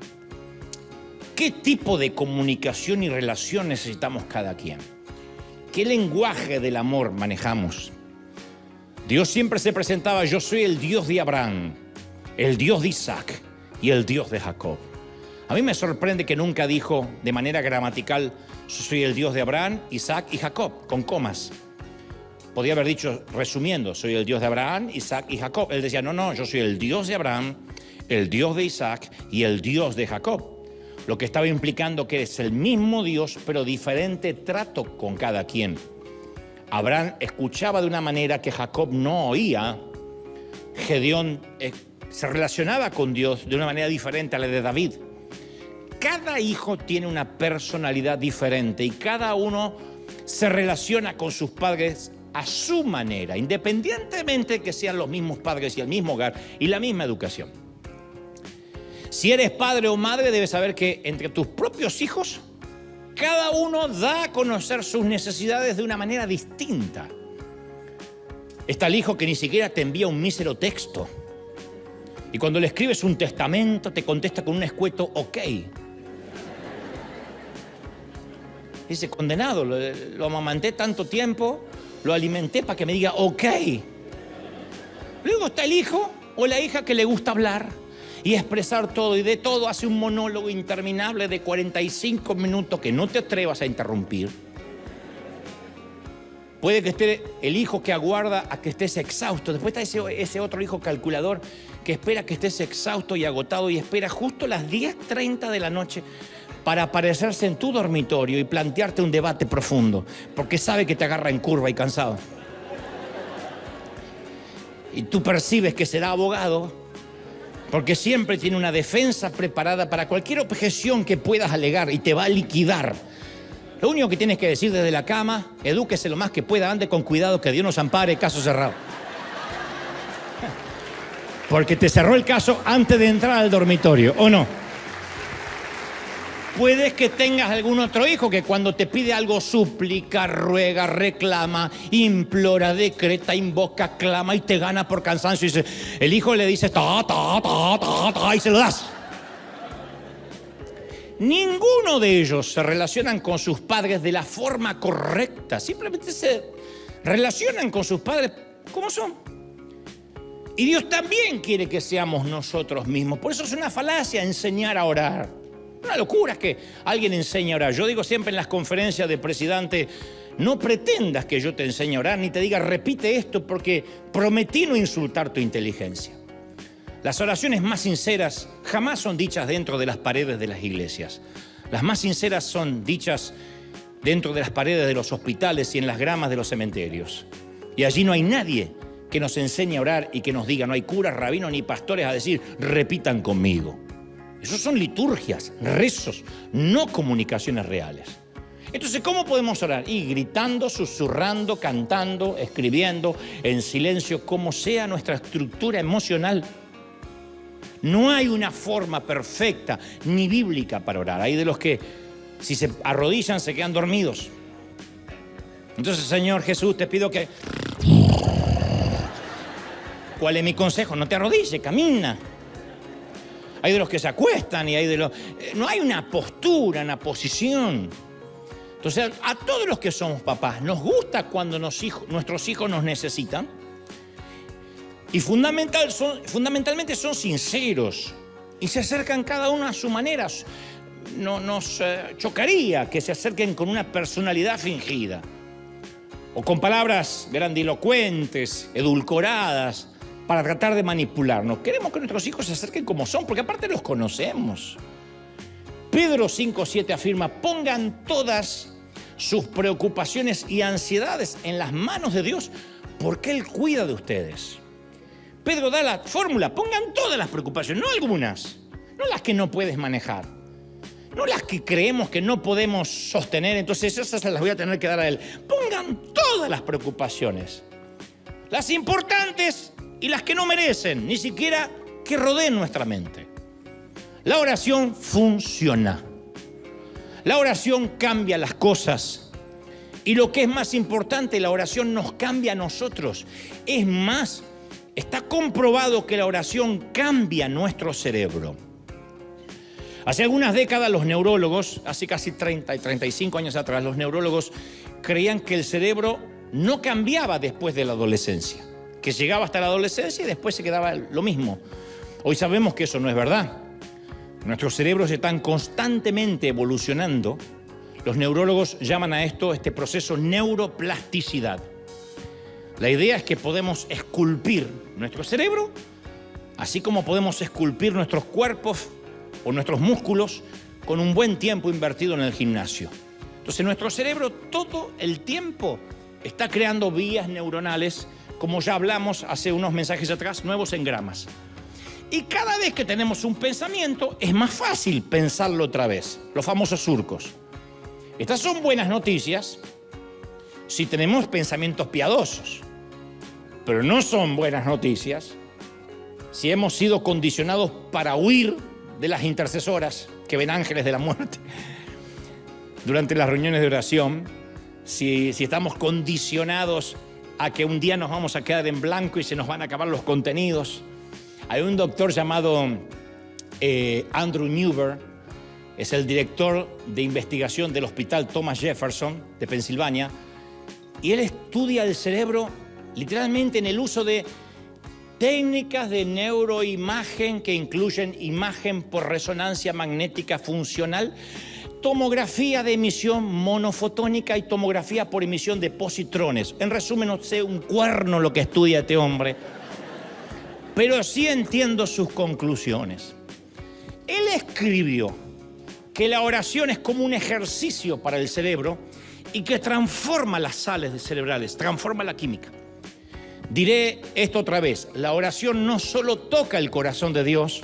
¿Qué tipo de comunicación y relación necesitamos cada quien? ¿Qué lenguaje del amor manejamos? Dios siempre se presentaba: yo soy el Dios de Abraham, el Dios de Isaac y el Dios de Jacob. A mí me sorprende que nunca dijo de manera gramatical: yo soy el Dios de Abraham, Isaac y Jacob, con comas. Podía haber dicho, resumiendo, soy el Dios de Abraham, Isaac y Jacob. Él decía, no, yo soy el Dios de Abraham, el Dios de Isaac y el Dios de Jacob. Lo que estaba implicando que es el mismo Dios, pero diferente trato con cada quien. Abraham escuchaba de una manera que Jacob no oía. Gedeón se relacionaba con Dios de una manera diferente a la de David. Cada hijo tiene una personalidad diferente y cada uno se relaciona con sus padres a su manera, independientemente de que sean los mismos padres y el mismo hogar y la misma educación. Si eres padre o madre, debes saber que entre tus propios hijos, cada uno da a conocer sus necesidades de una manera distinta. Está el hijo que ni siquiera te envía un mísero texto. Y cuando le escribes un testamento, te contesta con un escueto ok. Dice, condenado, lo amamanté tanto tiempo, lo alimenté para que me diga ok. Luego está el hijo o la hija que le gusta hablar y expresar todo, y de todo hace un monólogo interminable de 45 minutos que no te atrevas a interrumpir. Puede que esté el hijo que aguarda a que estés exhausto. Después está ese otro hijo calculador que espera que estés exhausto y agotado y espera justo las 10:30 de la noche para aparecerse en tu dormitorio y plantearte un debate profundo, porque sabe que te agarra en curva y cansado. Y tú percibes que será abogado, porque siempre tiene una defensa preparada para cualquier objeción que puedas alegar y te va a liquidar. Lo único que tienes que decir desde la cama: edúquese lo más que pueda, ande con cuidado, que Dios nos ampare, caso cerrado. Porque te cerró el caso antes de entrar al dormitorio, ¿o no? Puedes que tengas algún otro hijo que cuando te pide algo suplica, ruega, reclama, implora, decreta, invoca, clama y te gana por cansancio. Y el hijo le dice ta, ta, ta, ta, ta, y se lo das. Ninguno de ellos se relacionan con sus padres de la forma correcta. Simplemente se relacionan con sus padres como son. Y Dios también quiere que seamos nosotros mismos. Por eso es una falacia enseñar a orar. Una locura es que alguien enseñe a orar. Yo digo siempre en las conferencias de presidente: no pretendas que yo te enseñe a orar, ni te diga repite esto, porque prometí no insultar tu inteligencia. Las oraciones más sinceras jamás son dichas dentro de las paredes de las iglesias. Las más sinceras son dichas dentro de las paredes de los hospitales y en las gramas de los cementerios. Y allí no hay nadie que nos enseñe a orar y que nos diga, no hay curas, rabinos ni pastores a decir repitan conmigo. Esos son liturgias, rezos, no comunicaciones reales. Entonces, ¿cómo podemos orar? Y gritando, susurrando, cantando, escribiendo, en silencio, como sea nuestra estructura emocional. No hay una forma perfecta ni bíblica para orar. Hay de los que, si se arrodillan, se quedan dormidos. Entonces, Señor Jesús, te pido que... ¿Cuál es mi consejo? No te arrodilles, camina. Hay de los que se acuestan y hay de los... No hay una postura, una posición. Entonces, a todos los que somos papás, nos gusta cuando nuestros hijos nos necesitan. Y fundamentalmente son sinceros. Y se acercan cada uno a su manera. No nos chocaría que se acerquen con una personalidad fingida. O con palabras grandilocuentes, edulcoradas, para tratar de manipularnos. Queremos que nuestros hijos se acerquen como son, porque aparte los conocemos. Pedro 5:7 afirma: pongan todas sus preocupaciones y ansiedades en las manos de Dios, porque Él cuida de ustedes. Pedro da la fórmula: pongan todas las preocupaciones, no algunas, no las que no puedes manejar, no las que creemos que no podemos sostener, entonces esas se las voy a tener que dar a Él. Pongan todas las preocupaciones, las importantes y las que no merecen ni siquiera que rodeen nuestra mente. La oración funciona. La oración cambia las cosas. Y lo que es más importante, la oración nos cambia a nosotros. Es más, está comprobado que la oración cambia nuestro cerebro. Hace algunas décadas los neurólogos, hace casi 30 y 35 años atrás, los neurólogos creían que el cerebro no cambiaba después de la adolescencia, que llegaba hasta la adolescencia y después se quedaba lo mismo. Hoy sabemos que eso no es verdad. Nuestros cerebros están constantemente evolucionando. Los neurólogos llaman a este proceso neuroplasticidad. La idea es que podemos esculpir nuestro cerebro, así como podemos esculpir nuestros cuerpos o nuestros músculos con un buen tiempo invertido en el gimnasio. Entonces nuestro cerebro todo el tiempo está creando vías neuronales, como ya hablamos hace unos mensajes atrás, nuevos engramas. Y cada vez que tenemos un pensamiento es más fácil pensarlo otra vez, los famosos surcos. Estas son buenas noticias si tenemos pensamientos piadosos, pero no son buenas noticias si hemos sido condicionados para huir de las intercesoras que ven ángeles de la muerte durante las reuniones de oración, si estamos condicionados a que un día nos vamos a quedar en blanco y se nos van a acabar los contenidos. Hay un doctor llamado Andrew Newber, es el director de investigación del Hospital Thomas Jefferson de Pensilvania, y él estudia el cerebro literalmente en el uso de técnicas de neuroimagen que incluyen imagen por resonancia magnética funcional, tomografía de emisión monofotónica y tomografía por emisión de positrones. En resumen, no sé un cuerno lo que estudia este hombre, pero sí entiendo sus conclusiones. Él escribió que la oración es como un ejercicio para el cerebro y que transforma las sales cerebrales, transforma la química. Diré esto otra vez, la oración no solo toca el corazón de Dios,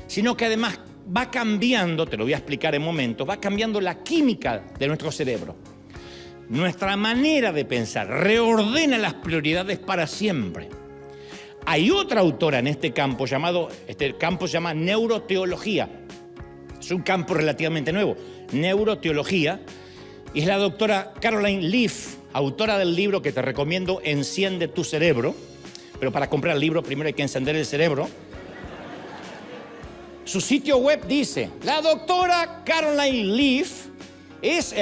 sino que además va cambiando, te lo voy a explicar en momentos, va cambiando la química de nuestro cerebro. Nuestra manera de pensar reordena las prioridades para siempre. Hay otra autora en este campo este campo se llama neuroteología. Es un campo relativamente nuevo, neuroteología, y es la doctora Caroline Leaf, autora del libro que te recomiendo, Enciende tu cerebro. Pero para comprar el libro primero hay que encender el cerebro. Su sitio web dice, la doctora Caroline Leaf es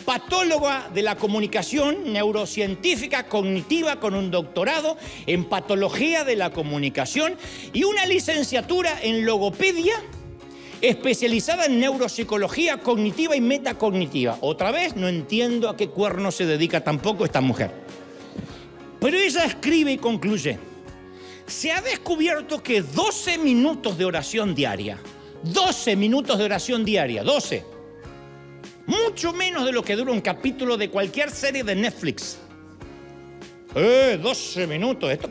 patóloga de la comunicación, neurocientífica cognitiva con un doctorado en patología de la comunicación y una licenciatura en logopedia, especializada en neuropsicología cognitiva y metacognitiva. Otra vez, no entiendo a qué cuerno se dedica tampoco esta mujer. Pero ella escribe y concluye, se ha descubierto que 12 minutos de oración diaria, 12 minutos de oración diaria, 12, mucho menos de lo que dura un capítulo de cualquier serie de Netflix. 12 minutos, esto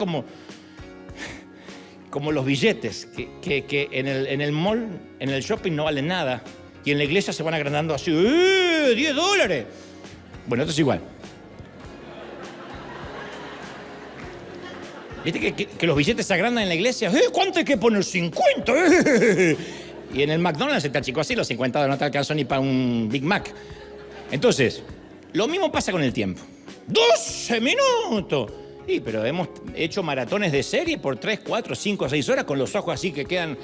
como los billetes, que en el mall, en el shopping no valen nada, y en la iglesia se van agrandando así, $10. Bueno, esto es igual. ¿Viste que los billetes se agrandan en la iglesia? ¿Cuánto hay que poner? 50. Y en el McDonald's está chico así, los 50 no te alcanzan ni para un Big Mac. Entonces, lo mismo pasa con el tiempo. 12 minutos. Sí, pero hemos hecho maratones de serie por 3, 4, 5, 6 horas con los ojos así que quedan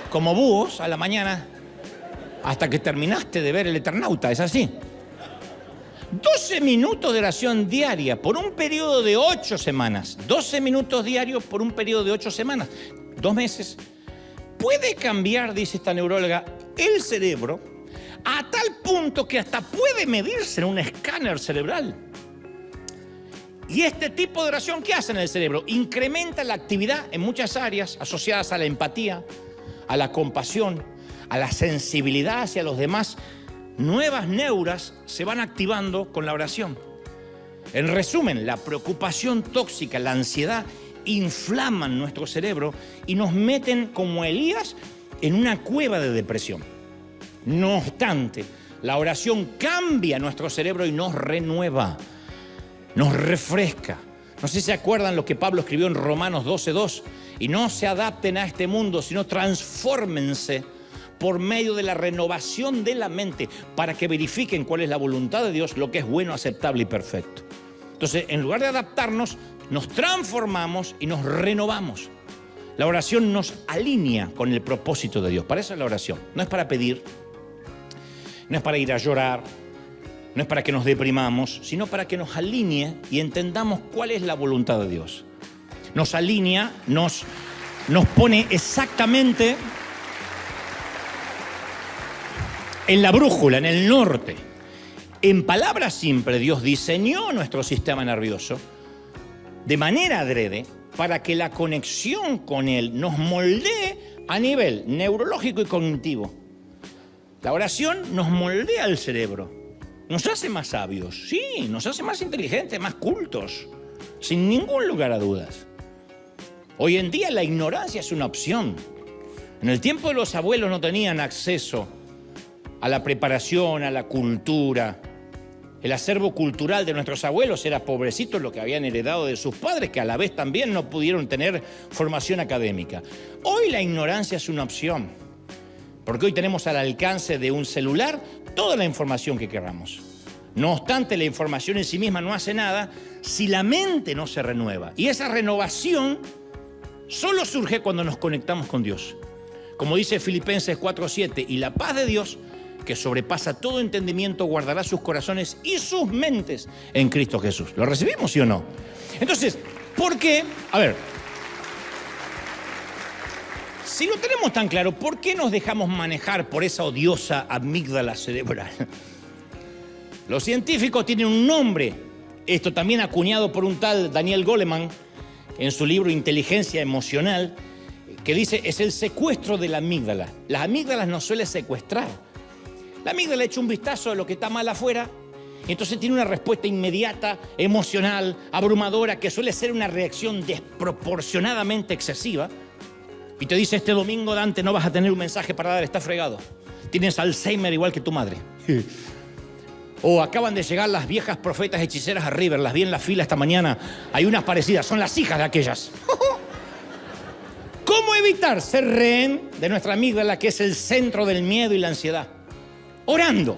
como búhos a la mañana hasta que terminaste de ver El Eternauta, ¿es así? 12 minutos de oración diaria por un periodo de 8 semanas. 12 minutos diarios por un periodo de 8 semanas. 2 meses. Puede cambiar, dice esta neuróloga, el cerebro a tal punto que hasta puede medirse en un escáner cerebral. Y este tipo de oración, ¿qué hace en el cerebro? Incrementa la actividad en muchas áreas asociadas a la empatía, a la compasión, a la sensibilidad hacia los demás. Nuevas neuras se van activando con la oración. En resumen, la preocupación tóxica, la ansiedad, inflaman nuestro cerebro y nos meten como Elías en una cueva de depresión. No obstante, la oración cambia nuestro cerebro y nos renueva, nos refresca. No sé si se acuerdan lo que Pablo escribió en Romanos 12:2. Y no se adapten a este mundo, sino transfórmense por medio de la renovación de la mente para que verifiquen cuál es la voluntad de Dios, lo que es bueno, aceptable y perfecto. Entonces, en lugar de adaptarnos, nos transformamos y nos renovamos. La oración nos alinea con el propósito de Dios. Para eso es la oración. No es para pedir, no es para ir a llorar, no es para que nos deprimamos, sino para que nos alinee y entendamos cuál es la voluntad de Dios. Nos alinea, nos pone exactamente en la brújula, en el norte. En palabras simples, Dios diseñó nuestro sistema nervioso de manera adrede para que la conexión con Él nos moldee a nivel neurológico y cognitivo. La oración nos moldea el cerebro, nos hace más sabios, sí, nos hace más inteligentes, más cultos, sin ningún lugar a dudas. Hoy en día la ignorancia es una opción. En el tiempo de los abuelos no tenían acceso a la preparación, a la cultura. El acervo cultural de nuestros abuelos era pobrecito lo que habían heredado de sus padres, que a la vez también no pudieron tener formación académica. Hoy la ignorancia es una opción, porque hoy tenemos al alcance de un celular toda la información que queramos. No obstante, la información en sí misma no hace nada si la mente no se renueva. Y esa renovación solo surge cuando nos conectamos con Dios. Como dice Filipenses 4:7, y la paz de Dios, que sobrepasa todo entendimiento, guardará sus corazones y sus mentes en Cristo Jesús. ¿Lo recibimos, sí o no? Entonces, ¿por qué? A ver, si lo tenemos tan claro, ¿por qué nos dejamos manejar por esa odiosa amígdala cerebral? Los científicos tienen un nombre, esto también acuñado por un tal Daniel Goleman, en su libro Inteligencia Emocional, que dice, es el secuestro de la amígdala. Las amígdalas nos suelen secuestrar. La amígdala echa un vistazo de lo que está mal afuera, y entonces tiene una respuesta inmediata, emocional, abrumadora, que suele ser una reacción desproporcionadamente excesiva, y te dice, este domingo, Dante, no vas a tener un mensaje para dar, está fregado. Tienes Alzheimer igual que tu madre. O acaban de llegar las viejas profetas hechiceras a River, las vi en la fila esta mañana, hay unas parecidas, son las hijas de aquellas. ¿Cómo evitar ser rehén de nuestra amígdala, que es el centro del miedo y la ansiedad? Orando.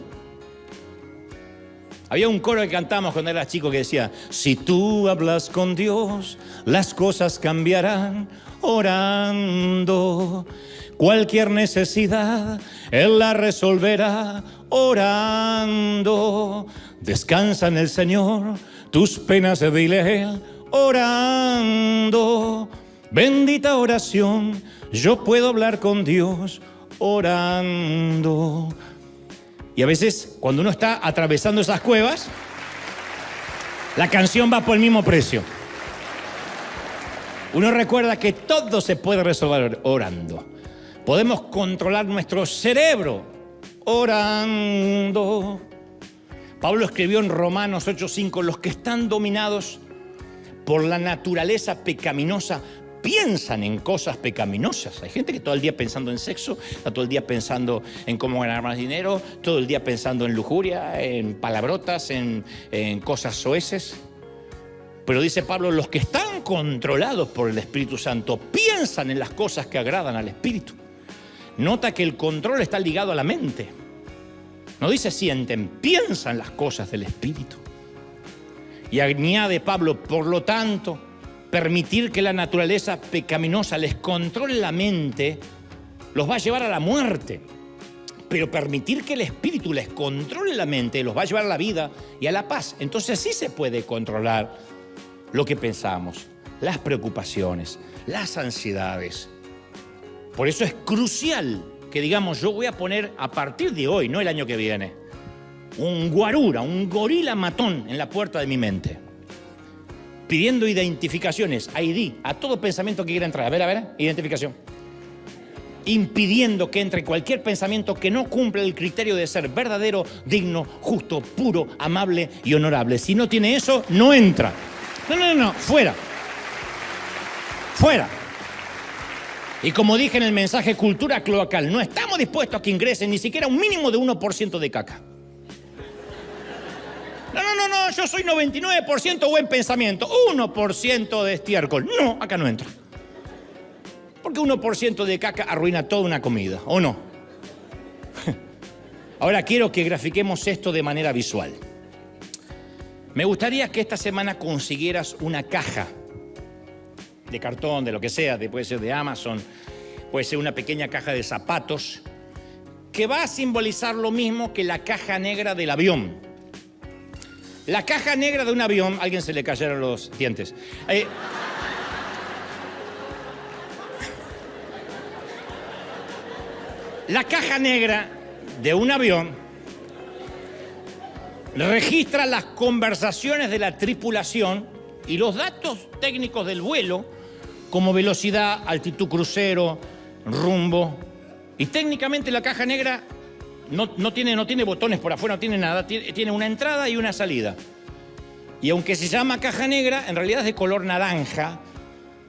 Había un coro que cantamos cuando era chico que decía, si tú hablas con Dios, las cosas cambiarán orando. Cualquier necesidad, Él la resolverá orando. Descansa en el Señor, tus penas dile a Él orando. Bendita oración, yo puedo hablar con Dios orando. Y a veces, cuando uno está atravesando esas cuevas, la canción va por el mismo precio. Uno recuerda que todo se puede resolver orando. Podemos controlar nuestro cerebro orando. Pablo escribió en Romanos 8:5, los que están dominados por la naturaleza pecaminosa piensan en cosas pecaminosas. Hay gente que todo el día pensando en sexo, está todo el día pensando en cómo ganar más dinero, todo el día pensando en lujuria, en palabrotas, en cosas soeces. Pero dice Pablo, los que están controlados por el Espíritu Santo piensan en las cosas que agradan al Espíritu. Nota que el control está ligado a la mente. No dice sienten, piensan las cosas del Espíritu. Y añade Pablo, por lo tanto, permitir que la naturaleza pecaminosa les controle la mente los va a llevar a la muerte. Pero permitir que el Espíritu les controle la mente los va a llevar a la vida y a la paz. Entonces sí se puede controlar lo que pensamos, las preocupaciones, las ansiedades. Por eso es crucial que digamos, yo voy a poner a partir de hoy, no el año que viene, un guarura, un gorila matón en la puerta de mi mente, pidiendo identificaciones, ID, a todo pensamiento que quiera entrar. A ver, identificación. Impidiendo que entre cualquier pensamiento que no cumpla el criterio de ser verdadero, digno, justo, puro, amable y honorable. Si no tiene eso, no entra. No, fuera. Fuera. Y como dije en el mensaje Cultura Cloacal, no estamos dispuestos a que ingresen ni siquiera un mínimo de 1% de caca. No, yo soy 99% buen pensamiento, 1% de estiércol. No, acá no entra. Porque 1% de caca arruina toda una comida, ¿o no? Ahora quiero que grafiquemos esto de manera visual. Me gustaría que esta semana consiguieras una caja de cartón, de lo que sea, puede ser de Amazon, puede ser una pequeña caja de zapatos, que va a simbolizar lo mismo que la caja negra del avión. La caja negra de un avión, a alguien se le cayeron los dientes. La caja negra de un avión registra las conversaciones de la tripulación y los datos técnicos del vuelo, como velocidad, altitud crucero, rumbo. Y técnicamente la caja negra no tiene botones por afuera, no tiene nada, tiene una entrada y una salida. Y aunque se llama caja negra, en realidad es de color naranja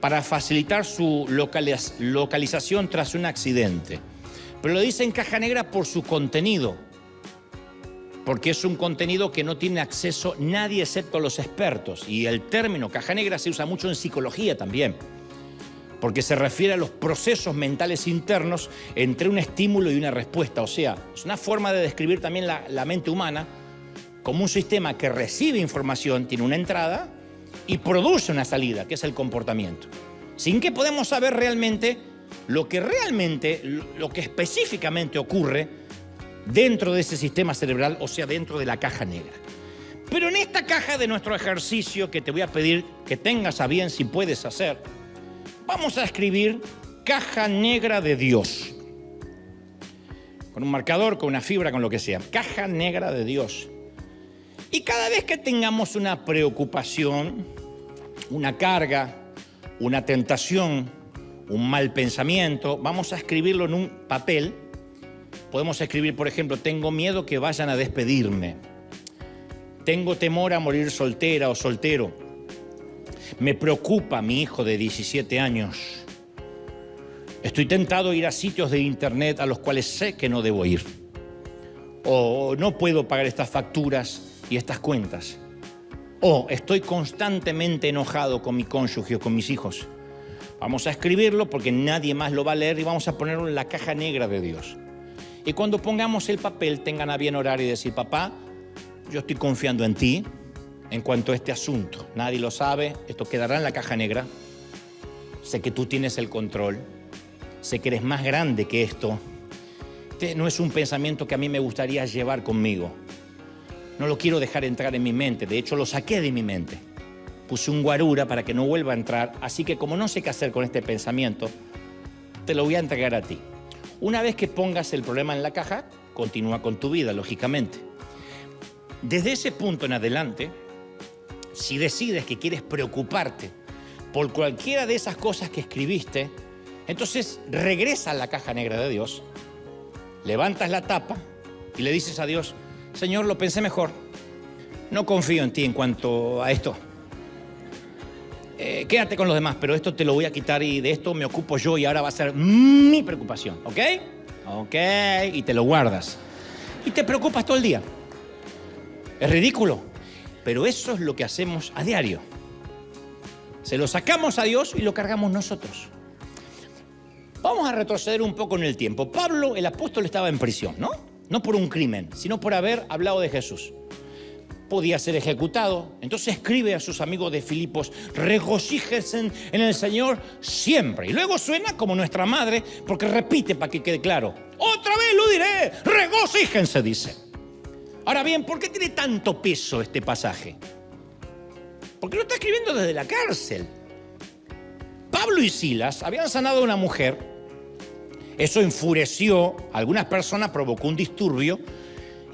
para facilitar su localización tras un accidente. Pero lo dicen caja negra por su contenido, porque es un contenido que no tiene acceso nadie excepto los expertos. Y el término caja negra se usa mucho en psicología también, porque se refiere a los procesos mentales internos entre un estímulo y una respuesta. O sea, es una forma de describir también la mente humana como un sistema que recibe información, tiene una entrada y produce una salida, que es el comportamiento, sin que podamos saber realmente lo que específicamente ocurre dentro de ese sistema cerebral, o sea, dentro de la caja negra. Pero en esta caja de nuestro ejercicio, que te voy a pedir que tengas a bien si puedes hacer, vamos a escribir caja negra de Dios. Con un marcador, con una fibra, con lo que sea. Caja negra de Dios. Y cada vez que tengamos una preocupación, una carga, una tentación, un mal pensamiento, vamos a escribirlo en un papel. Podemos escribir, por ejemplo, tengo miedo que vayan a despedirme. Tengo temor a morir soltera o soltero. Me preocupa mi hijo de 17 años. Estoy tentado a ir a sitios de internet a los cuales sé que no debo ir. O no puedo pagar estas facturas y estas cuentas. O estoy constantemente enojado con mi cónyuge o con mis hijos. Vamos a escribirlo porque nadie más lo va a leer y vamos a ponerlo en la caja negra de Dios. Y cuando pongamos el papel, tengan a bien orar y decir, papá, yo estoy confiando en ti en cuanto a este asunto. Nadie lo sabe, esto quedará en la caja negra. Sé que tú tienes el control. Sé que eres más grande que esto. Este no es un pensamiento que a mí me gustaría llevar conmigo. No lo quiero dejar entrar en mi mente. De hecho, lo saqué de mi mente. Puse un guarura para que no vuelva a entrar. Así que como no sé qué hacer con este pensamiento, te lo voy a entregar a ti. Una vez que pongas el problema en la caja, continúa con tu vida, lógicamente. Desde ese punto en adelante, si decides que quieres preocuparte por cualquiera de esas cosas que escribiste, entonces regresa a la caja negra de Dios, levantas la tapa y le dices a Dios, Señor, lo pensé mejor, no confío en ti en cuanto a esto. Quédate con los demás, pero esto te lo voy a quitar y de esto me ocupo yo y ahora va a ser mi preocupación, ¿ok? Ok, y te lo guardas. Y te preocupas todo el día. Es ridículo, pero eso es lo que hacemos a diario. Se lo sacamos a Dios y lo cargamos nosotros. Vamos a retroceder un poco en el tiempo. Pablo, el apóstol, estaba en prisión, ¿no? No por un crimen, sino por haber hablado de Jesús. Podía ser ejecutado. Entonces escribe a sus amigos de Filipos, regocíjense en el Señor siempre. Y luego suena como nuestra madre, porque repite para que quede claro. Otra vez lo diré, regocíjense, dice. Ahora bien, ¿por qué tiene tanto peso este pasaje? Porque lo está escribiendo desde la cárcel. Pablo y Silas habían sanado a una mujer. Eso enfureció a algunas personas, provocó un disturbio.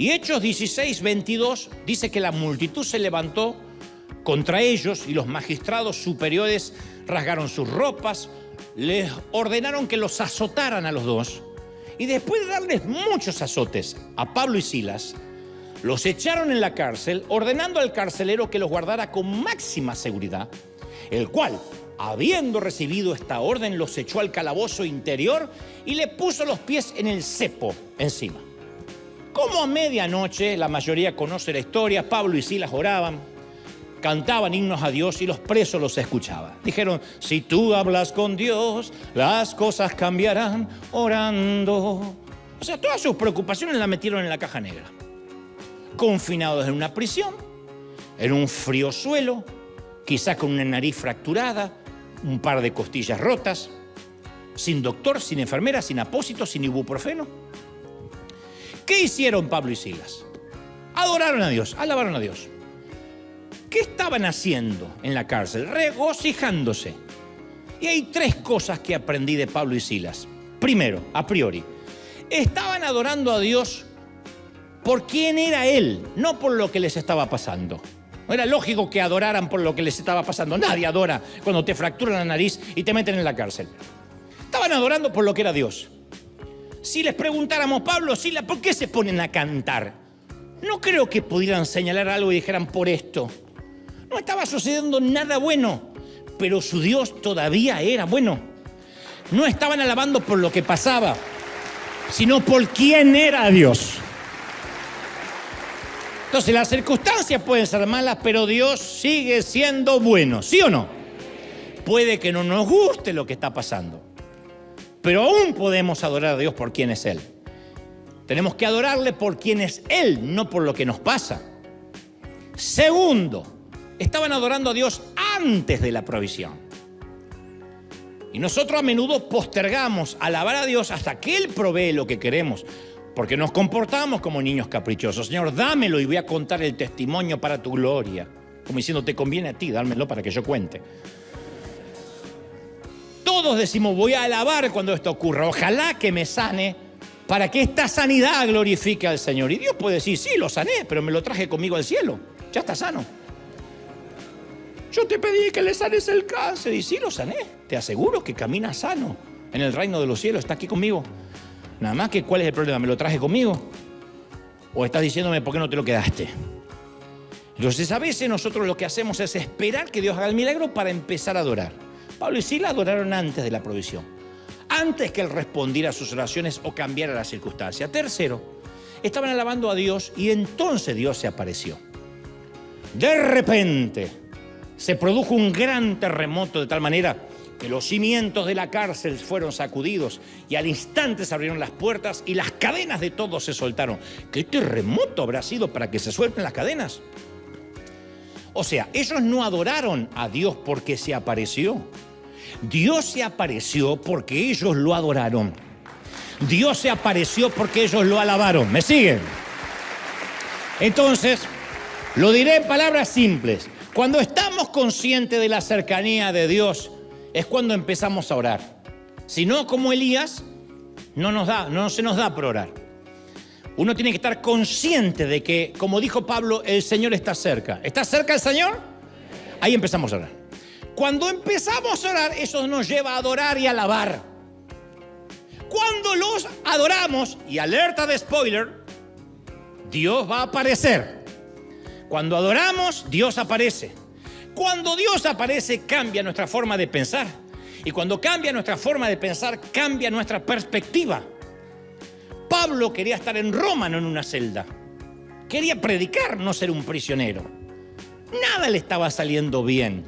Y Hechos 16:22 dice que la multitud se levantó contra ellos y los magistrados superiores rasgaron sus ropas, les ordenaron que los azotaran a los dos. Y después de darles muchos azotes a Pablo y Silas, los echaron en la cárcel, ordenando al carcelero que los guardara con máxima seguridad, el cual, habiendo recibido esta orden, los echó al calabozo interior y le puso los pies en el cepo encima. Como a medianoche, la mayoría conoce la historia, Pablo y Silas oraban, cantaban himnos a Dios y los presos los escuchaban. Dijeron, si tú hablas con Dios, las cosas cambiarán orando. O sea, todas sus preocupaciones las metieron en la caja negra. Confinados en una prisión, en un frío suelo, quizás con una nariz fracturada, un par de costillas rotas, sin doctor, sin enfermera, sin apósito, sin ibuprofeno. ¿Qué hicieron Pablo y Silas? Adoraron a Dios, alabaron a Dios. ¿Qué estaban haciendo en la cárcel? Regocijándose. Y hay 3 cosas que aprendí de Pablo y Silas. Primero, a priori, estaban adorando a Dios por quién era Él, no por lo que les estaba pasando. No era lógico que adoraran por lo que les estaba pasando. Nadie adora cuando te fracturan la nariz y te meten en la cárcel. Estaban adorando por lo que era Dios. Si les preguntáramos, Pablo, Silas, ¿por qué se ponen a cantar? No creo que pudieran señalar algo y dijeran por esto. No estaba sucediendo nada bueno, pero su Dios todavía era bueno. No estaban alabando por lo que pasaba, sino por quién era Dios. Entonces las circunstancias pueden ser malas, pero Dios sigue siendo bueno, ¿sí o no? Puede que no nos guste lo que está pasando, pero aún podemos adorar a Dios por quién es Él. Tenemos que adorarle por quién es Él, no por lo que nos pasa. Segundo, estaban adorando a Dios antes de la provisión. Y nosotros a menudo postergamos alabar a Dios hasta que Él provee lo que queremos, porque nos comportamos como niños caprichosos. Señor, dámelo y voy a contar el testimonio para tu gloria. Como diciendo, te conviene a ti, dámelo para que yo cuente. Todos decimos, voy a alabar cuando esto ocurra. Ojalá que me sane para que esta sanidad glorifique al Señor. Y Dios puede decir, sí, lo sané, pero me lo traje conmigo al cielo. Ya está sano. Yo te pedí que le sanes el cáncer y sí lo sané. Te aseguro que camina sano en el reino de los cielos. Está aquí conmigo. Nada más que, ¿cuál es el problema? ¿Me lo traje conmigo? ¿O estás diciéndome por qué no te lo quedaste? Entonces a veces nosotros lo que hacemos es esperar que Dios haga el milagro para empezar a adorar. Pablo y Silas adoraron antes de la provisión, antes que Él respondiera a sus oraciones o cambiara la circunstancia. Tercero, estaban alabando a Dios y entonces Dios se apareció. De repente se produjo un gran terremoto de tal manera que los cimientos de la cárcel fueron sacudidos y al instante se abrieron las puertas y las cadenas de todos se soltaron. ¿Qué terremoto habrá sido para que se suelten las cadenas? O sea, ellos no adoraron a Dios porque se apareció. Dios se apareció porque ellos lo adoraron. Dios se apareció porque ellos lo alabaron. ¿Me siguen? Entonces, lo diré en palabras simples. Cuando estamos conscientes de la cercanía de Dios, es cuando empezamos a orar. Si no, como Elías, no se nos da por orar. Uno tiene que estar consciente de que, como dijo Pablo, el Señor está cerca. ¿Está cerca el Señor? Ahí empezamos a orar. Cuando empezamos a orar, eso nos lleva a adorar y a alabar. Cuando los adoramos, y alerta de spoiler, Dios va a aparecer. Cuando adoramos, Dios aparece. Cuando Dios aparece, cambia nuestra forma de pensar. Y cuando cambia nuestra forma de pensar, cambia nuestra perspectiva. Pablo quería estar en Roma, no en una celda. Quería predicar, no ser un prisionero. Nada le estaba saliendo bien.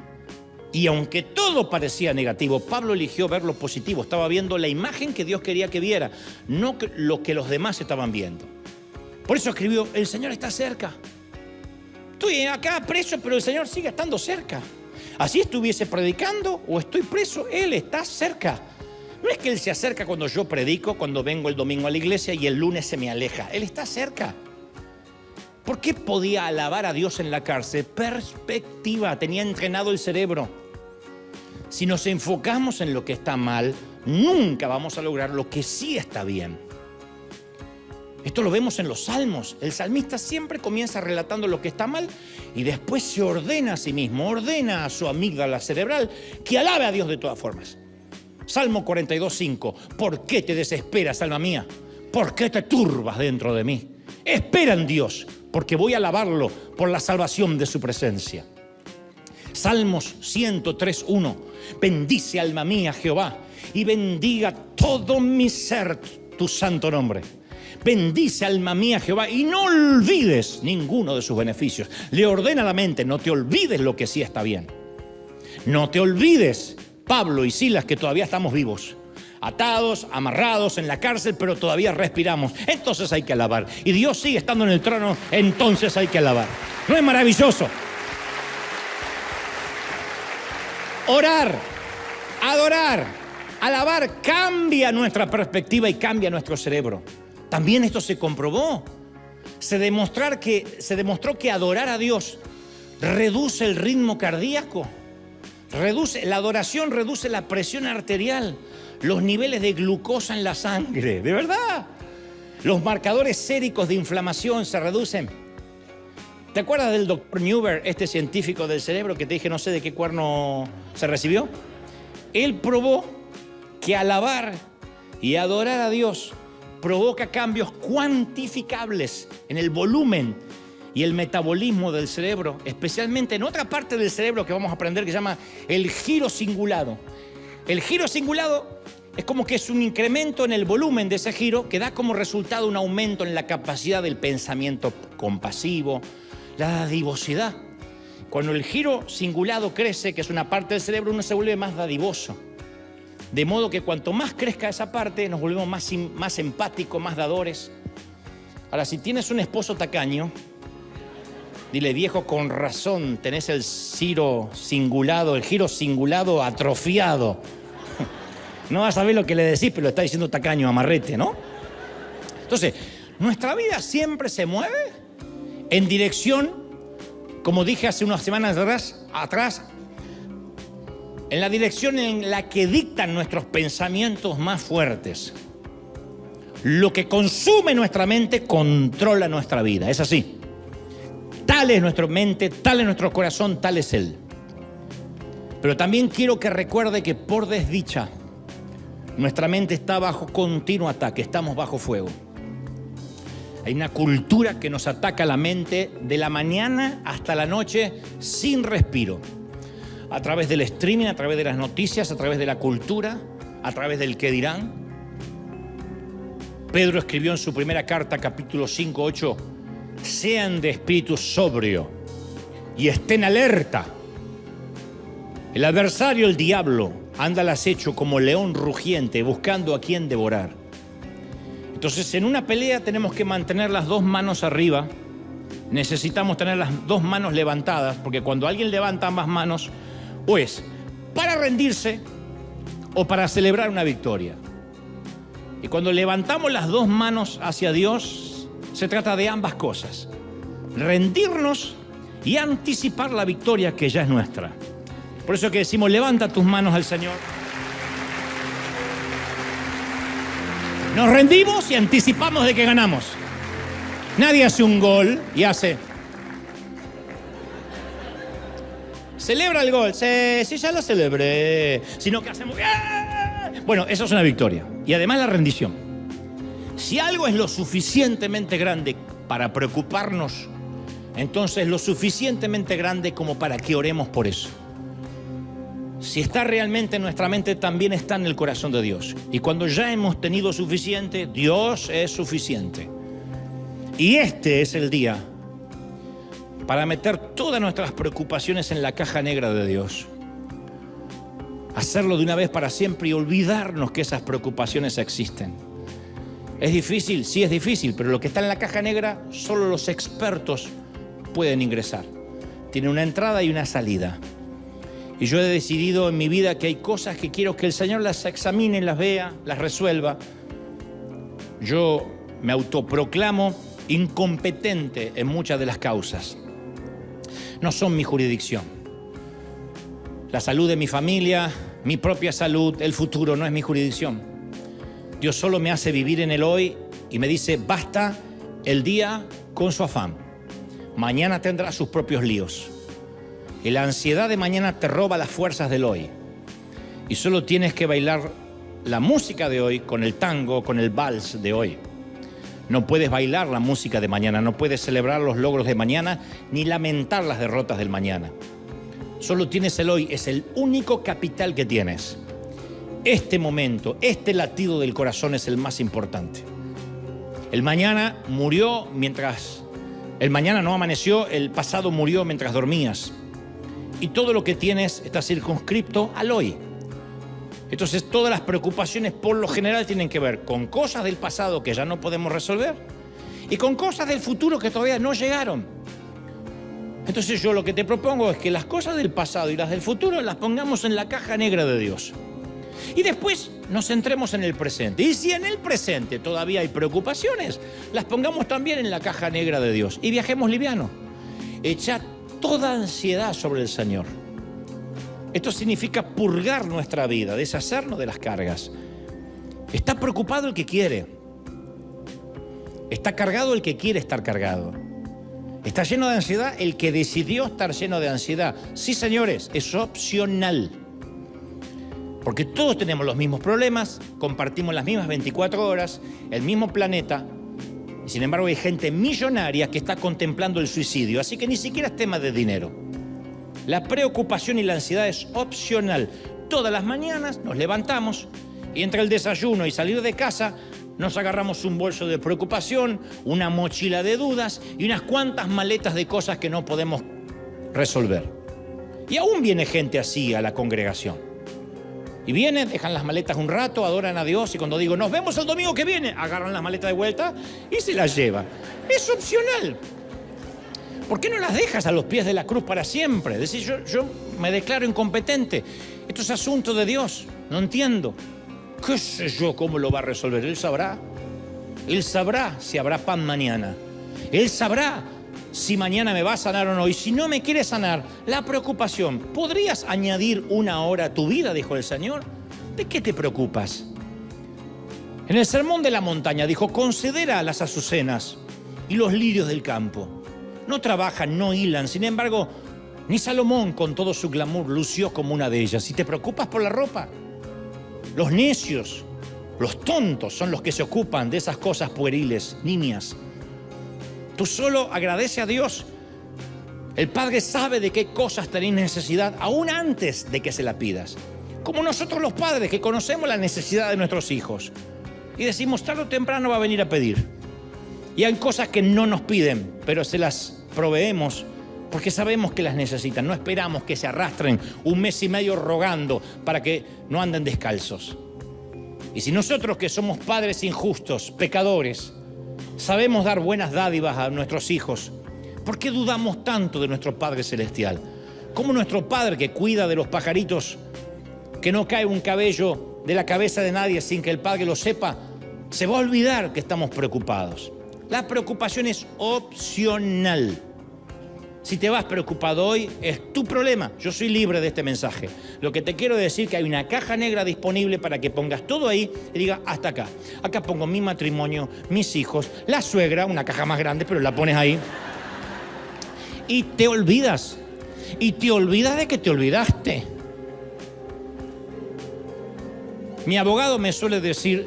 Y aunque todo parecía negativo, Pablo eligió ver lo positivo. Estaba viendo la imagen que Dios quería que viera, no lo que los demás estaban viendo. Por eso escribió, el Señor está cerca. Estoy acá preso, pero el Señor sigue estando cerca. Así estuviese predicando o estoy preso, Él está cerca. No es que Él se acerca cuando yo predico, cuando vengo el domingo a la iglesia y el lunes se me aleja. Él está cerca. ¿Por qué podía alabar a Dios en la cárcel? Perspectiva, tenía entrenado el cerebro. Si nos enfocamos en lo que está mal, nunca vamos a lograr lo que sí está bien. Esto lo vemos en los salmos. El salmista siempre comienza relatando lo que está mal y después se ordena a sí mismo, ordena a su amígdala cerebral que alabe a Dios de todas formas. Salmo 42:5. ¿Por qué te desesperas, alma mía? ¿Por qué te turbas dentro de mí? Espera en Dios, porque voy a alabarlo por la salvación de su presencia. Salmos 103:1. Bendice, alma mía, Jehová, y bendiga todo mi ser tu santo nombre. Bendice, alma mía, Jehová, y no olvides ninguno de sus beneficios. Le ordena a la mente, no te olvides lo que sí está bien. No te olvides, Pablo y Silas, que todavía estamos vivos. Atados, amarrados en la cárcel, pero todavía respiramos. Entonces hay que alabar. Y Dios sigue estando en el trono, entonces hay que alabar. ¿No es maravilloso? Orar, adorar, alabar cambia nuestra perspectiva y cambia nuestro cerebro. También esto se comprobó. Se demostró que adorar a Dios reduce el ritmo cardíaco, la adoración reduce la presión arterial, los niveles de glucosa en la sangre, de verdad. Los marcadores séricos de inflamación se reducen. ¿Te acuerdas del doctor Newberg, este científico del cerebro que te dije no sé de qué cuerno se recibió? Él probó que alabar y adorar a Dios provoca cambios cuantificables en el volumen y el metabolismo del cerebro, especialmente en otra parte del cerebro que vamos a aprender que se llama el giro cingulado. El giro cingulado es como que es un incremento en el volumen de ese giro que da como resultado un aumento en la capacidad del pensamiento compasivo, la dadivosidad. Cuando el giro cingulado crece, que es una parte del cerebro, uno se vuelve más dadivoso. De modo que cuanto más crezca esa parte, nos volvemos más empáticos, más dadores. Ahora, si tienes un esposo tacaño, dile: viejo, con razón, tenés el giro cingulado atrofiado. No vas a ver lo que le decís, pero lo está diciendo tacaño, amarrete, ¿no? Entonces, nuestra vida siempre se mueve en dirección, como dije hace unas semanas atrás, en la dirección en la que dictan nuestros pensamientos más fuertes. Lo que consume nuestra mente controla nuestra vida, es así. Tal es nuestra mente, tal es nuestro corazón, tal es Él. Pero también quiero que recuerde que por desdicha, nuestra mente está bajo continuo ataque, estamos bajo fuego. Hay una cultura que nos ataca la mente de la mañana hasta la noche sin respiro. A través del streaming, a través de las noticias, a través de la cultura, a través del qué dirán. Pedro escribió en su primera carta, capítulo 5, 8, sean de espíritu sobrio y estén alerta. El adversario, el diablo, anda al acecho como león rugiente buscando a quien devorar. Entonces, en una pelea tenemos que mantener las dos manos arriba. Necesitamos tener las dos manos levantadas, porque cuando alguien levanta ambas manos, o es para rendirse o para celebrar una victoria. Y cuando levantamos las dos manos hacia Dios, se trata de ambas cosas: rendirnos y anticipar la victoria que ya es nuestra. Por eso que decimos: levanta tus manos al Señor. Nos rendimos y anticipamos de que ganamos. Nadie hace un gol y celebra el gol. Sí, ya lo celebré. Sino que hacemos... Bueno, eso es una victoria. Y además la rendición. Si algo es lo suficientemente grande para preocuparnos, entonces lo suficientemente grande como para que oremos por eso. Si está realmente en nuestra mente, también está en el corazón de Dios. Y cuando ya hemos tenido suficiente, Dios es suficiente. Y este es el día para meter todas nuestras preocupaciones en la caja negra de Dios. Hacerlo de una vez para siempre y olvidarnos que esas preocupaciones existen. ¿Es difícil? Sí, es difícil, pero lo que está en la caja negra solo los expertos pueden ingresar. Tiene una entrada y una salida. Y yo he decidido en mi vida que hay cosas que quiero que el Señor las examine, las vea, las resuelva. Yo me autoproclamo incompetente en muchas de las causas. No son mi jurisdicción. La salud de mi familia, mi propia salud, el futuro no es mi jurisdicción. Dios solo me hace vivir en el hoy y me dice: basta el día con su afán. Mañana tendrá sus propios líos. Y la ansiedad de mañana te roba las fuerzas del hoy. Y solo tienes que bailar la música de hoy con el tango, con el vals de hoy. No puedes bailar la música de mañana, no puedes celebrar los logros de mañana, ni lamentar las derrotas del mañana. Solo tienes el hoy, es el único capital que tienes. Este momento, este latido del corazón es el más importante. El mañana murió mientras... El mañana no amaneció, el pasado murió mientras dormías. Y todo lo que tienes está circunscripto al hoy. Entonces todas las preocupaciones por lo general tienen que ver con cosas del pasado que ya no podemos resolver y con cosas del futuro que todavía no llegaron. Entonces yo lo que te propongo es que las cosas del pasado y las del futuro las pongamos en la caja negra de Dios. Y después nos centremos en el presente. Y si en el presente todavía hay preocupaciones, las pongamos también en la caja negra de Dios. Y viajemos liviano. Echa toda ansiedad sobre el Señor. Esto significa purgar nuestra vida, deshacernos de las cargas. Está preocupado el que quiere. Está cargado el que quiere estar cargado. Está lleno de ansiedad el que decidió estar lleno de ansiedad. Sí, señores, es opcional. Porque todos tenemos los mismos problemas, compartimos las mismas 24 horas, el mismo planeta. Y sin embargo hay gente millonaria que está contemplando el suicidio. Así que ni siquiera es tema de dinero. La preocupación y la ansiedad es opcional. Todas las mañanas nos levantamos y entre el desayuno y salir de casa nos agarramos un bolso de preocupación, una mochila de dudas y unas cuantas maletas de cosas que no podemos resolver. Y aún viene gente así a la congregación. Y vienen, dejan las maletas un rato, adoran a Dios y cuando digo nos vemos el domingo que viene, agarran las maletas de vuelta y se las llevan. Es opcional. ¿Por qué no las dejas a los pies de la cruz para siempre? Decís, yo me declaro incompetente. Esto es asunto de Dios. No entiendo. ¿Qué sé yo cómo lo va a resolver? Él sabrá. Él sabrá si habrá pan mañana. Él sabrá si mañana me va a sanar o no. Y si no me quiere sanar, la preocupación. ¿Podrías añadir una hora a tu vida? Dijo el Señor. ¿De qué te preocupas? En el Sermón de la Montaña dijo, considera las azucenas y los lirios del campo. No trabajan, no hilan. Sin embargo, ni Salomón con todo su glamour lució como una de ellas. ¿Y te preocupas por la ropa? Los necios, los tontos son los que se ocupan de esas cosas pueriles, niñas. Tú solo agradece a Dios. El Padre sabe de qué cosas tenés necesidad aún antes de que se la pidas. Como nosotros los padres que conocemos la necesidad de nuestros hijos. Y decimos, tarde o temprano va a venir a pedir. Y hay cosas que no nos piden, pero se las proveemos porque sabemos que las necesitan. No esperamos que se arrastren un mes y medio rogando para que no anden descalzos. Y si nosotros que somos padres injustos, pecadores, sabemos dar buenas dádivas a nuestros hijos, ¿por qué dudamos tanto de nuestro Padre Celestial? ¿Cómo nuestro Padre que cuida de los pajaritos, que no cae un cabello de la cabeza de nadie sin que el Padre lo sepa, se va a olvidar que estamos preocupados? La preocupación es opcional. Si te vas preocupado hoy, es tu problema. Yo soy libre de este mensaje. Lo que te quiero decir es que hay una caja negra disponible para que pongas todo ahí y digas, hasta acá. Acá pongo mi matrimonio, mis hijos, la suegra, una caja más grande, pero la pones ahí. Y te olvidas. Y te olvidas de que te olvidaste. Mi abogado me suele decir,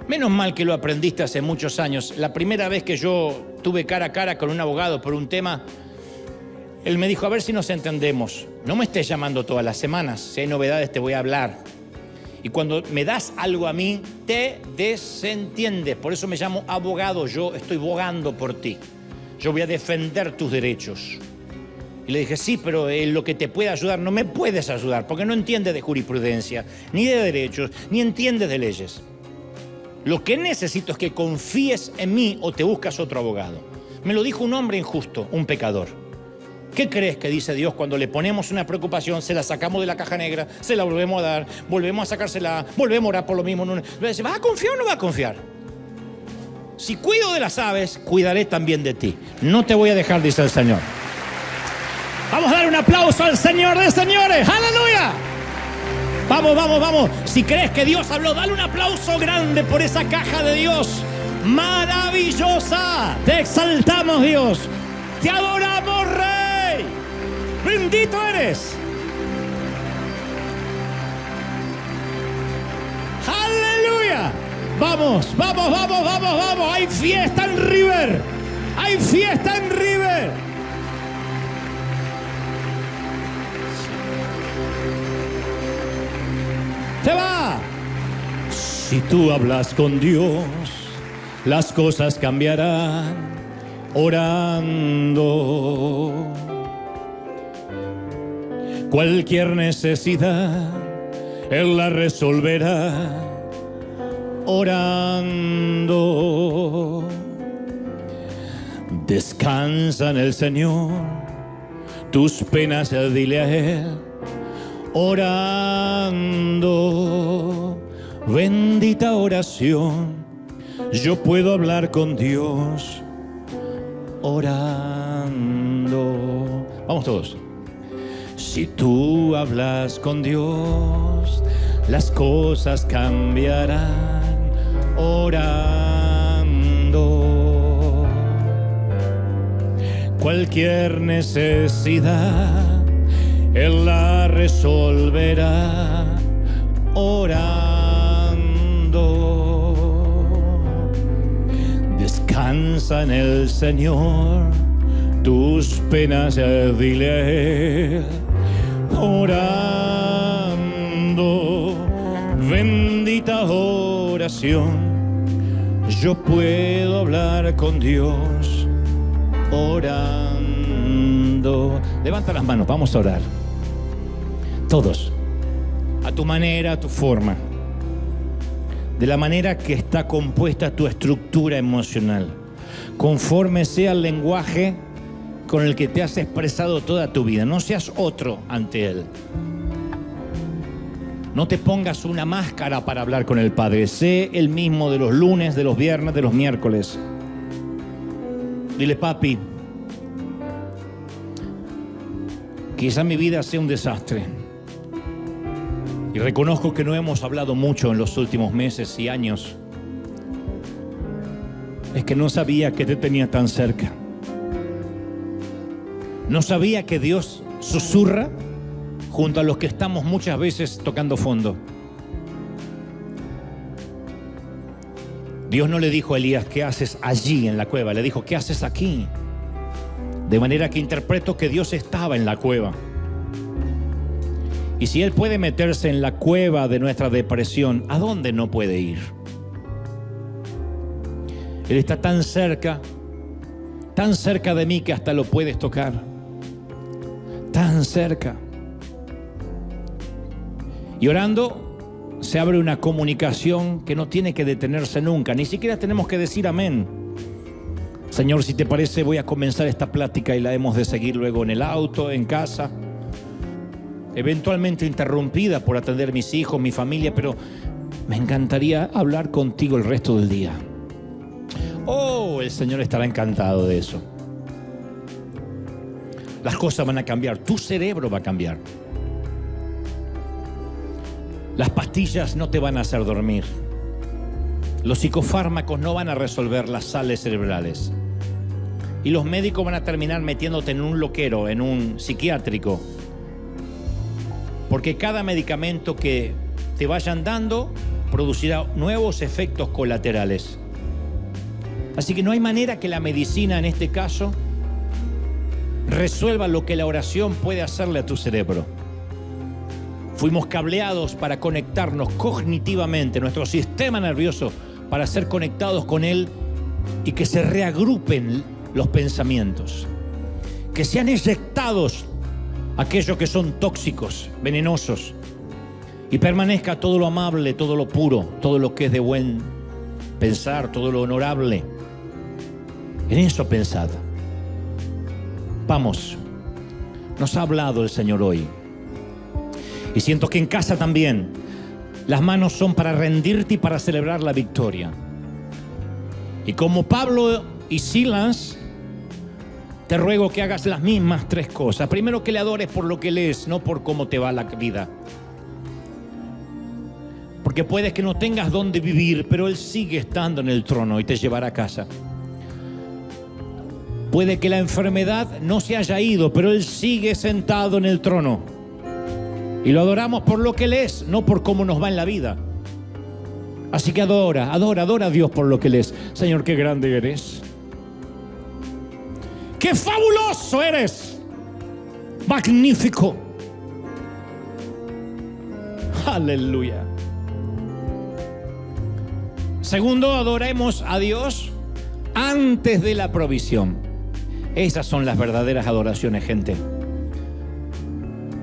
menos mal que lo aprendiste hace muchos años. La primera vez que yo tuve cara a cara con un abogado por un tema, él me dijo, a ver si nos entendemos. No me estés llamando todas las semanas. Si hay novedades te voy a hablar. Y cuando me das algo a mí, te desentiendes. Por eso me llamo abogado. Yo estoy bogando por ti. Yo voy a defender tus derechos. Y le dije, sí, pero en lo que te puede ayudar, no me puedes ayudar, porque no entiendes de jurisprudencia, ni de derechos, ni entiendes de leyes. Lo que necesito es que confíes en mí o te buscas otro abogado. Me lo dijo un hombre injusto, un pecador. ¿Qué crees que dice Dios cuando le ponemos una preocupación, se la sacamos de la caja negra, se la volvemos a dar, volvemos a sacársela, volvemos a orar por lo mismo? ¿Vas a confiar o no vas a confiar? Si cuido de las aves, cuidaré también de ti. No te voy a dejar, dice el Señor. Vamos a dar un aplauso al Señor de señores. ¡Aleluya! Vamos, vamos, vamos. Si crees que Dios habló, dale un aplauso grande por esa caja de Dios. Maravillosa. Te exaltamos, Dios. Te adoramos, Rey. Bendito eres. Aleluya. Vamos, vamos, vamos, vamos, vamos. Hay fiesta en River. Hay fiesta en River. Te va. Si tú hablas con Dios, las cosas cambiarán orando. Cualquier necesidad, Él la resolverá orando. Descansa en el Señor, tus penas dile a Él orando. Bendita oración, yo puedo hablar con Dios orando. Vamos todos. Si tú hablas con Dios, las cosas cambiarán orando. Cualquier necesidad Él la resolverá orando. Descansa en el Señor, tus penas dile a Él orando. Bendita oración, yo puedo hablar con Dios orando. Levanta las manos, vamos a orar. Todos, a tu manera, a tu forma, de la manera que está compuesta tu estructura emocional, conforme sea el lenguaje con el que te has expresado toda tu vida. No seas otro ante Él. No te pongas una máscara para hablar con el Padre. Sé el mismo de los lunes, de los viernes, de los miércoles. Dile: papi, quizá mi vida sea un desastre. Y reconozco que no hemos hablado mucho en los últimos meses y años. Es que no sabía que te tenía tan cerca. No sabía que Dios susurra junto a los que estamos muchas veces tocando fondo. Dios no le dijo a Elías: ¿qué haces allí en la cueva? Le dijo: ¿qué haces aquí? De manera que interpreto que Dios estaba en la cueva. Y si Él puede meterse en la cueva de nuestra depresión, ¿a dónde no puede ir? Él está tan cerca de mí que hasta lo puedes tocar. Tan cerca. Y orando se abre una comunicación que no tiene que detenerse nunca. Ni siquiera tenemos que decir amén. Señor, si te parece, voy a comenzar esta plática y la hemos de seguir luego en el auto, en casa. Eventualmente interrumpida por atender mis hijos, mi familia, pero me encantaría hablar contigo el resto del día. Oh, el Señor estará encantado de eso. Las cosas van a cambiar, tu cerebro va a cambiar. Las pastillas no te van a hacer dormir. Los psicofármacos no van a resolver las sales cerebrales. Y los médicos van a terminar metiéndote en un loquero, en un psiquiátrico. Porque cada medicamento que te vayan dando producirá nuevos efectos colaterales. Así que no hay manera que la medicina, en este caso, resuelva lo que la oración puede hacerle a tu cerebro. Fuimos cableados para conectarnos cognitivamente, nuestro sistema nervioso, para ser conectados con Él y que se reagrupen los pensamientos, que sean eyectados aquellos que son tóxicos, venenosos, y permanezca todo lo amable, todo lo puro, todo lo que es de buen pensar, todo lo honorable. En eso pensad. Vamos, nos ha hablado el Señor hoy. Y siento que en casa también las manos son para rendirte y para celebrar la victoria. Y como Pablo y Silas, te ruego que hagas las mismas tres cosas. Primero, que le adores por lo que Él es, no por cómo te va la vida. Porque puedes que no tengas dónde vivir, pero Él sigue estando en el trono y te llevará a casa. Puede que la enfermedad no se haya ido, pero Él sigue sentado en el trono. Y lo adoramos por lo que Él es, no por cómo nos va en la vida. Así que adora a Dios por lo que Él es. Señor, qué grande eres. ¡Qué fabuloso eres! ¡Magnífico! ¡Aleluya! Segundo, adoremos a Dios antes de la provisión. Esas son las verdaderas adoraciones, gente.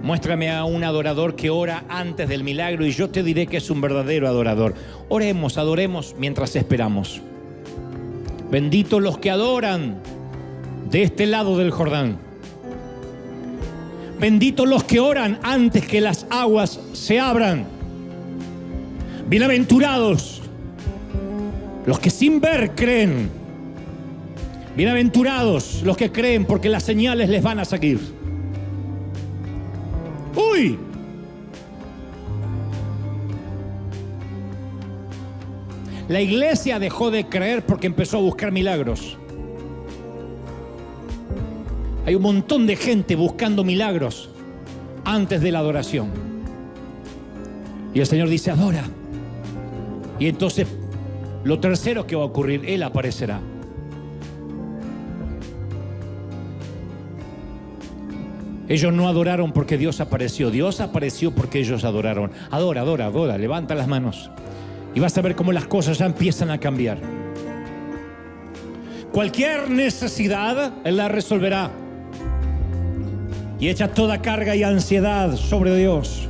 Muéstrame a un adorador que ora antes del milagro y yo te diré que es un verdadero adorador. Adoremos mientras esperamos. Benditos los que adoran de este lado del Jordán. Benditos los que oran antes que las aguas se abran. Bienaventurados los que sin ver creen. Bienaventurados los que creen porque las señales les van a seguir. ¡Uy! La iglesia dejó de creer porque empezó a buscar milagros. Hay un montón de gente buscando milagros antes de la adoración. Y el Señor dice, adora. Y entonces, lo tercero que va a ocurrir, Él aparecerá. Ellos no adoraron porque Dios apareció. Dios apareció porque ellos adoraron. Adora, adora, adora. Levanta las manos. Y vas a ver cómo las cosas ya empiezan a cambiar. Cualquier necesidad, Él la resolverá. Y echa toda carga y ansiedad sobre Dios.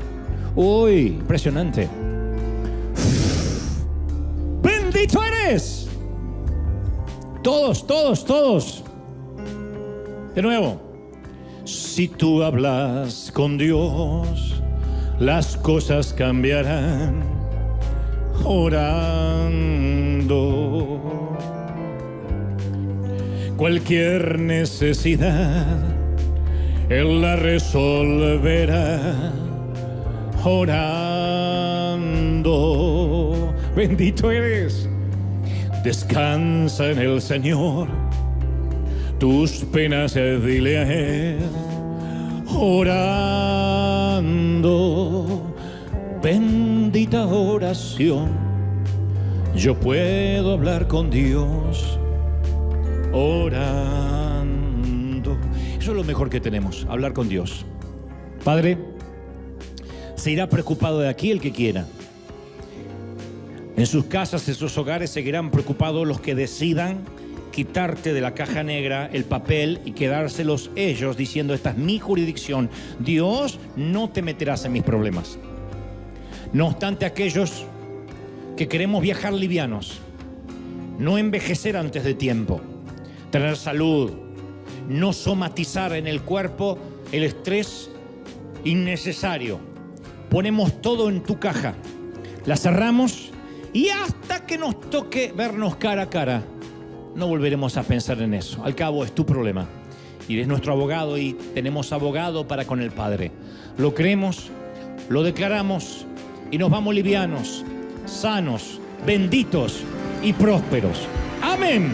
Uy, impresionante. ¡Bendito eres! Todos, todos, todos. De nuevo. Si tú hablas con Dios, las cosas cambiarán. Orando, cualquier necesidad Él la resolverá. Orando, bendito eres. Descansa en el Señor, tus penas dile a Él. Orando, bendita oración. Yo puedo hablar con Dios orando. Eso es lo mejor que tenemos, hablar con Dios. Padre, se irá preocupado de aquí el que quiera. En sus casas, en sus hogares seguirán preocupados los que decidan quitarte de la caja negra el papel y quedárselos ellos diciendo, esta es mi jurisdicción. Dios, no te meterás en mis problemas. No obstante, aquellos que queremos viajar livianos, no envejecer antes de tiempo, tener salud, no somatizar en el cuerpo el estrés innecesario, ponemos todo en tu caja, la cerramos y hasta que nos toque vernos cara a cara, no volveremos a pensar en eso. Al cabo es tu problema y eres nuestro abogado y tenemos abogado para con el Padre. Lo creemos, lo declaramos y nos vamos livianos, sanos, benditos y prósperos. Amén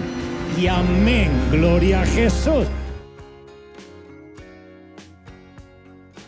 y amén. Gloria a Jesús.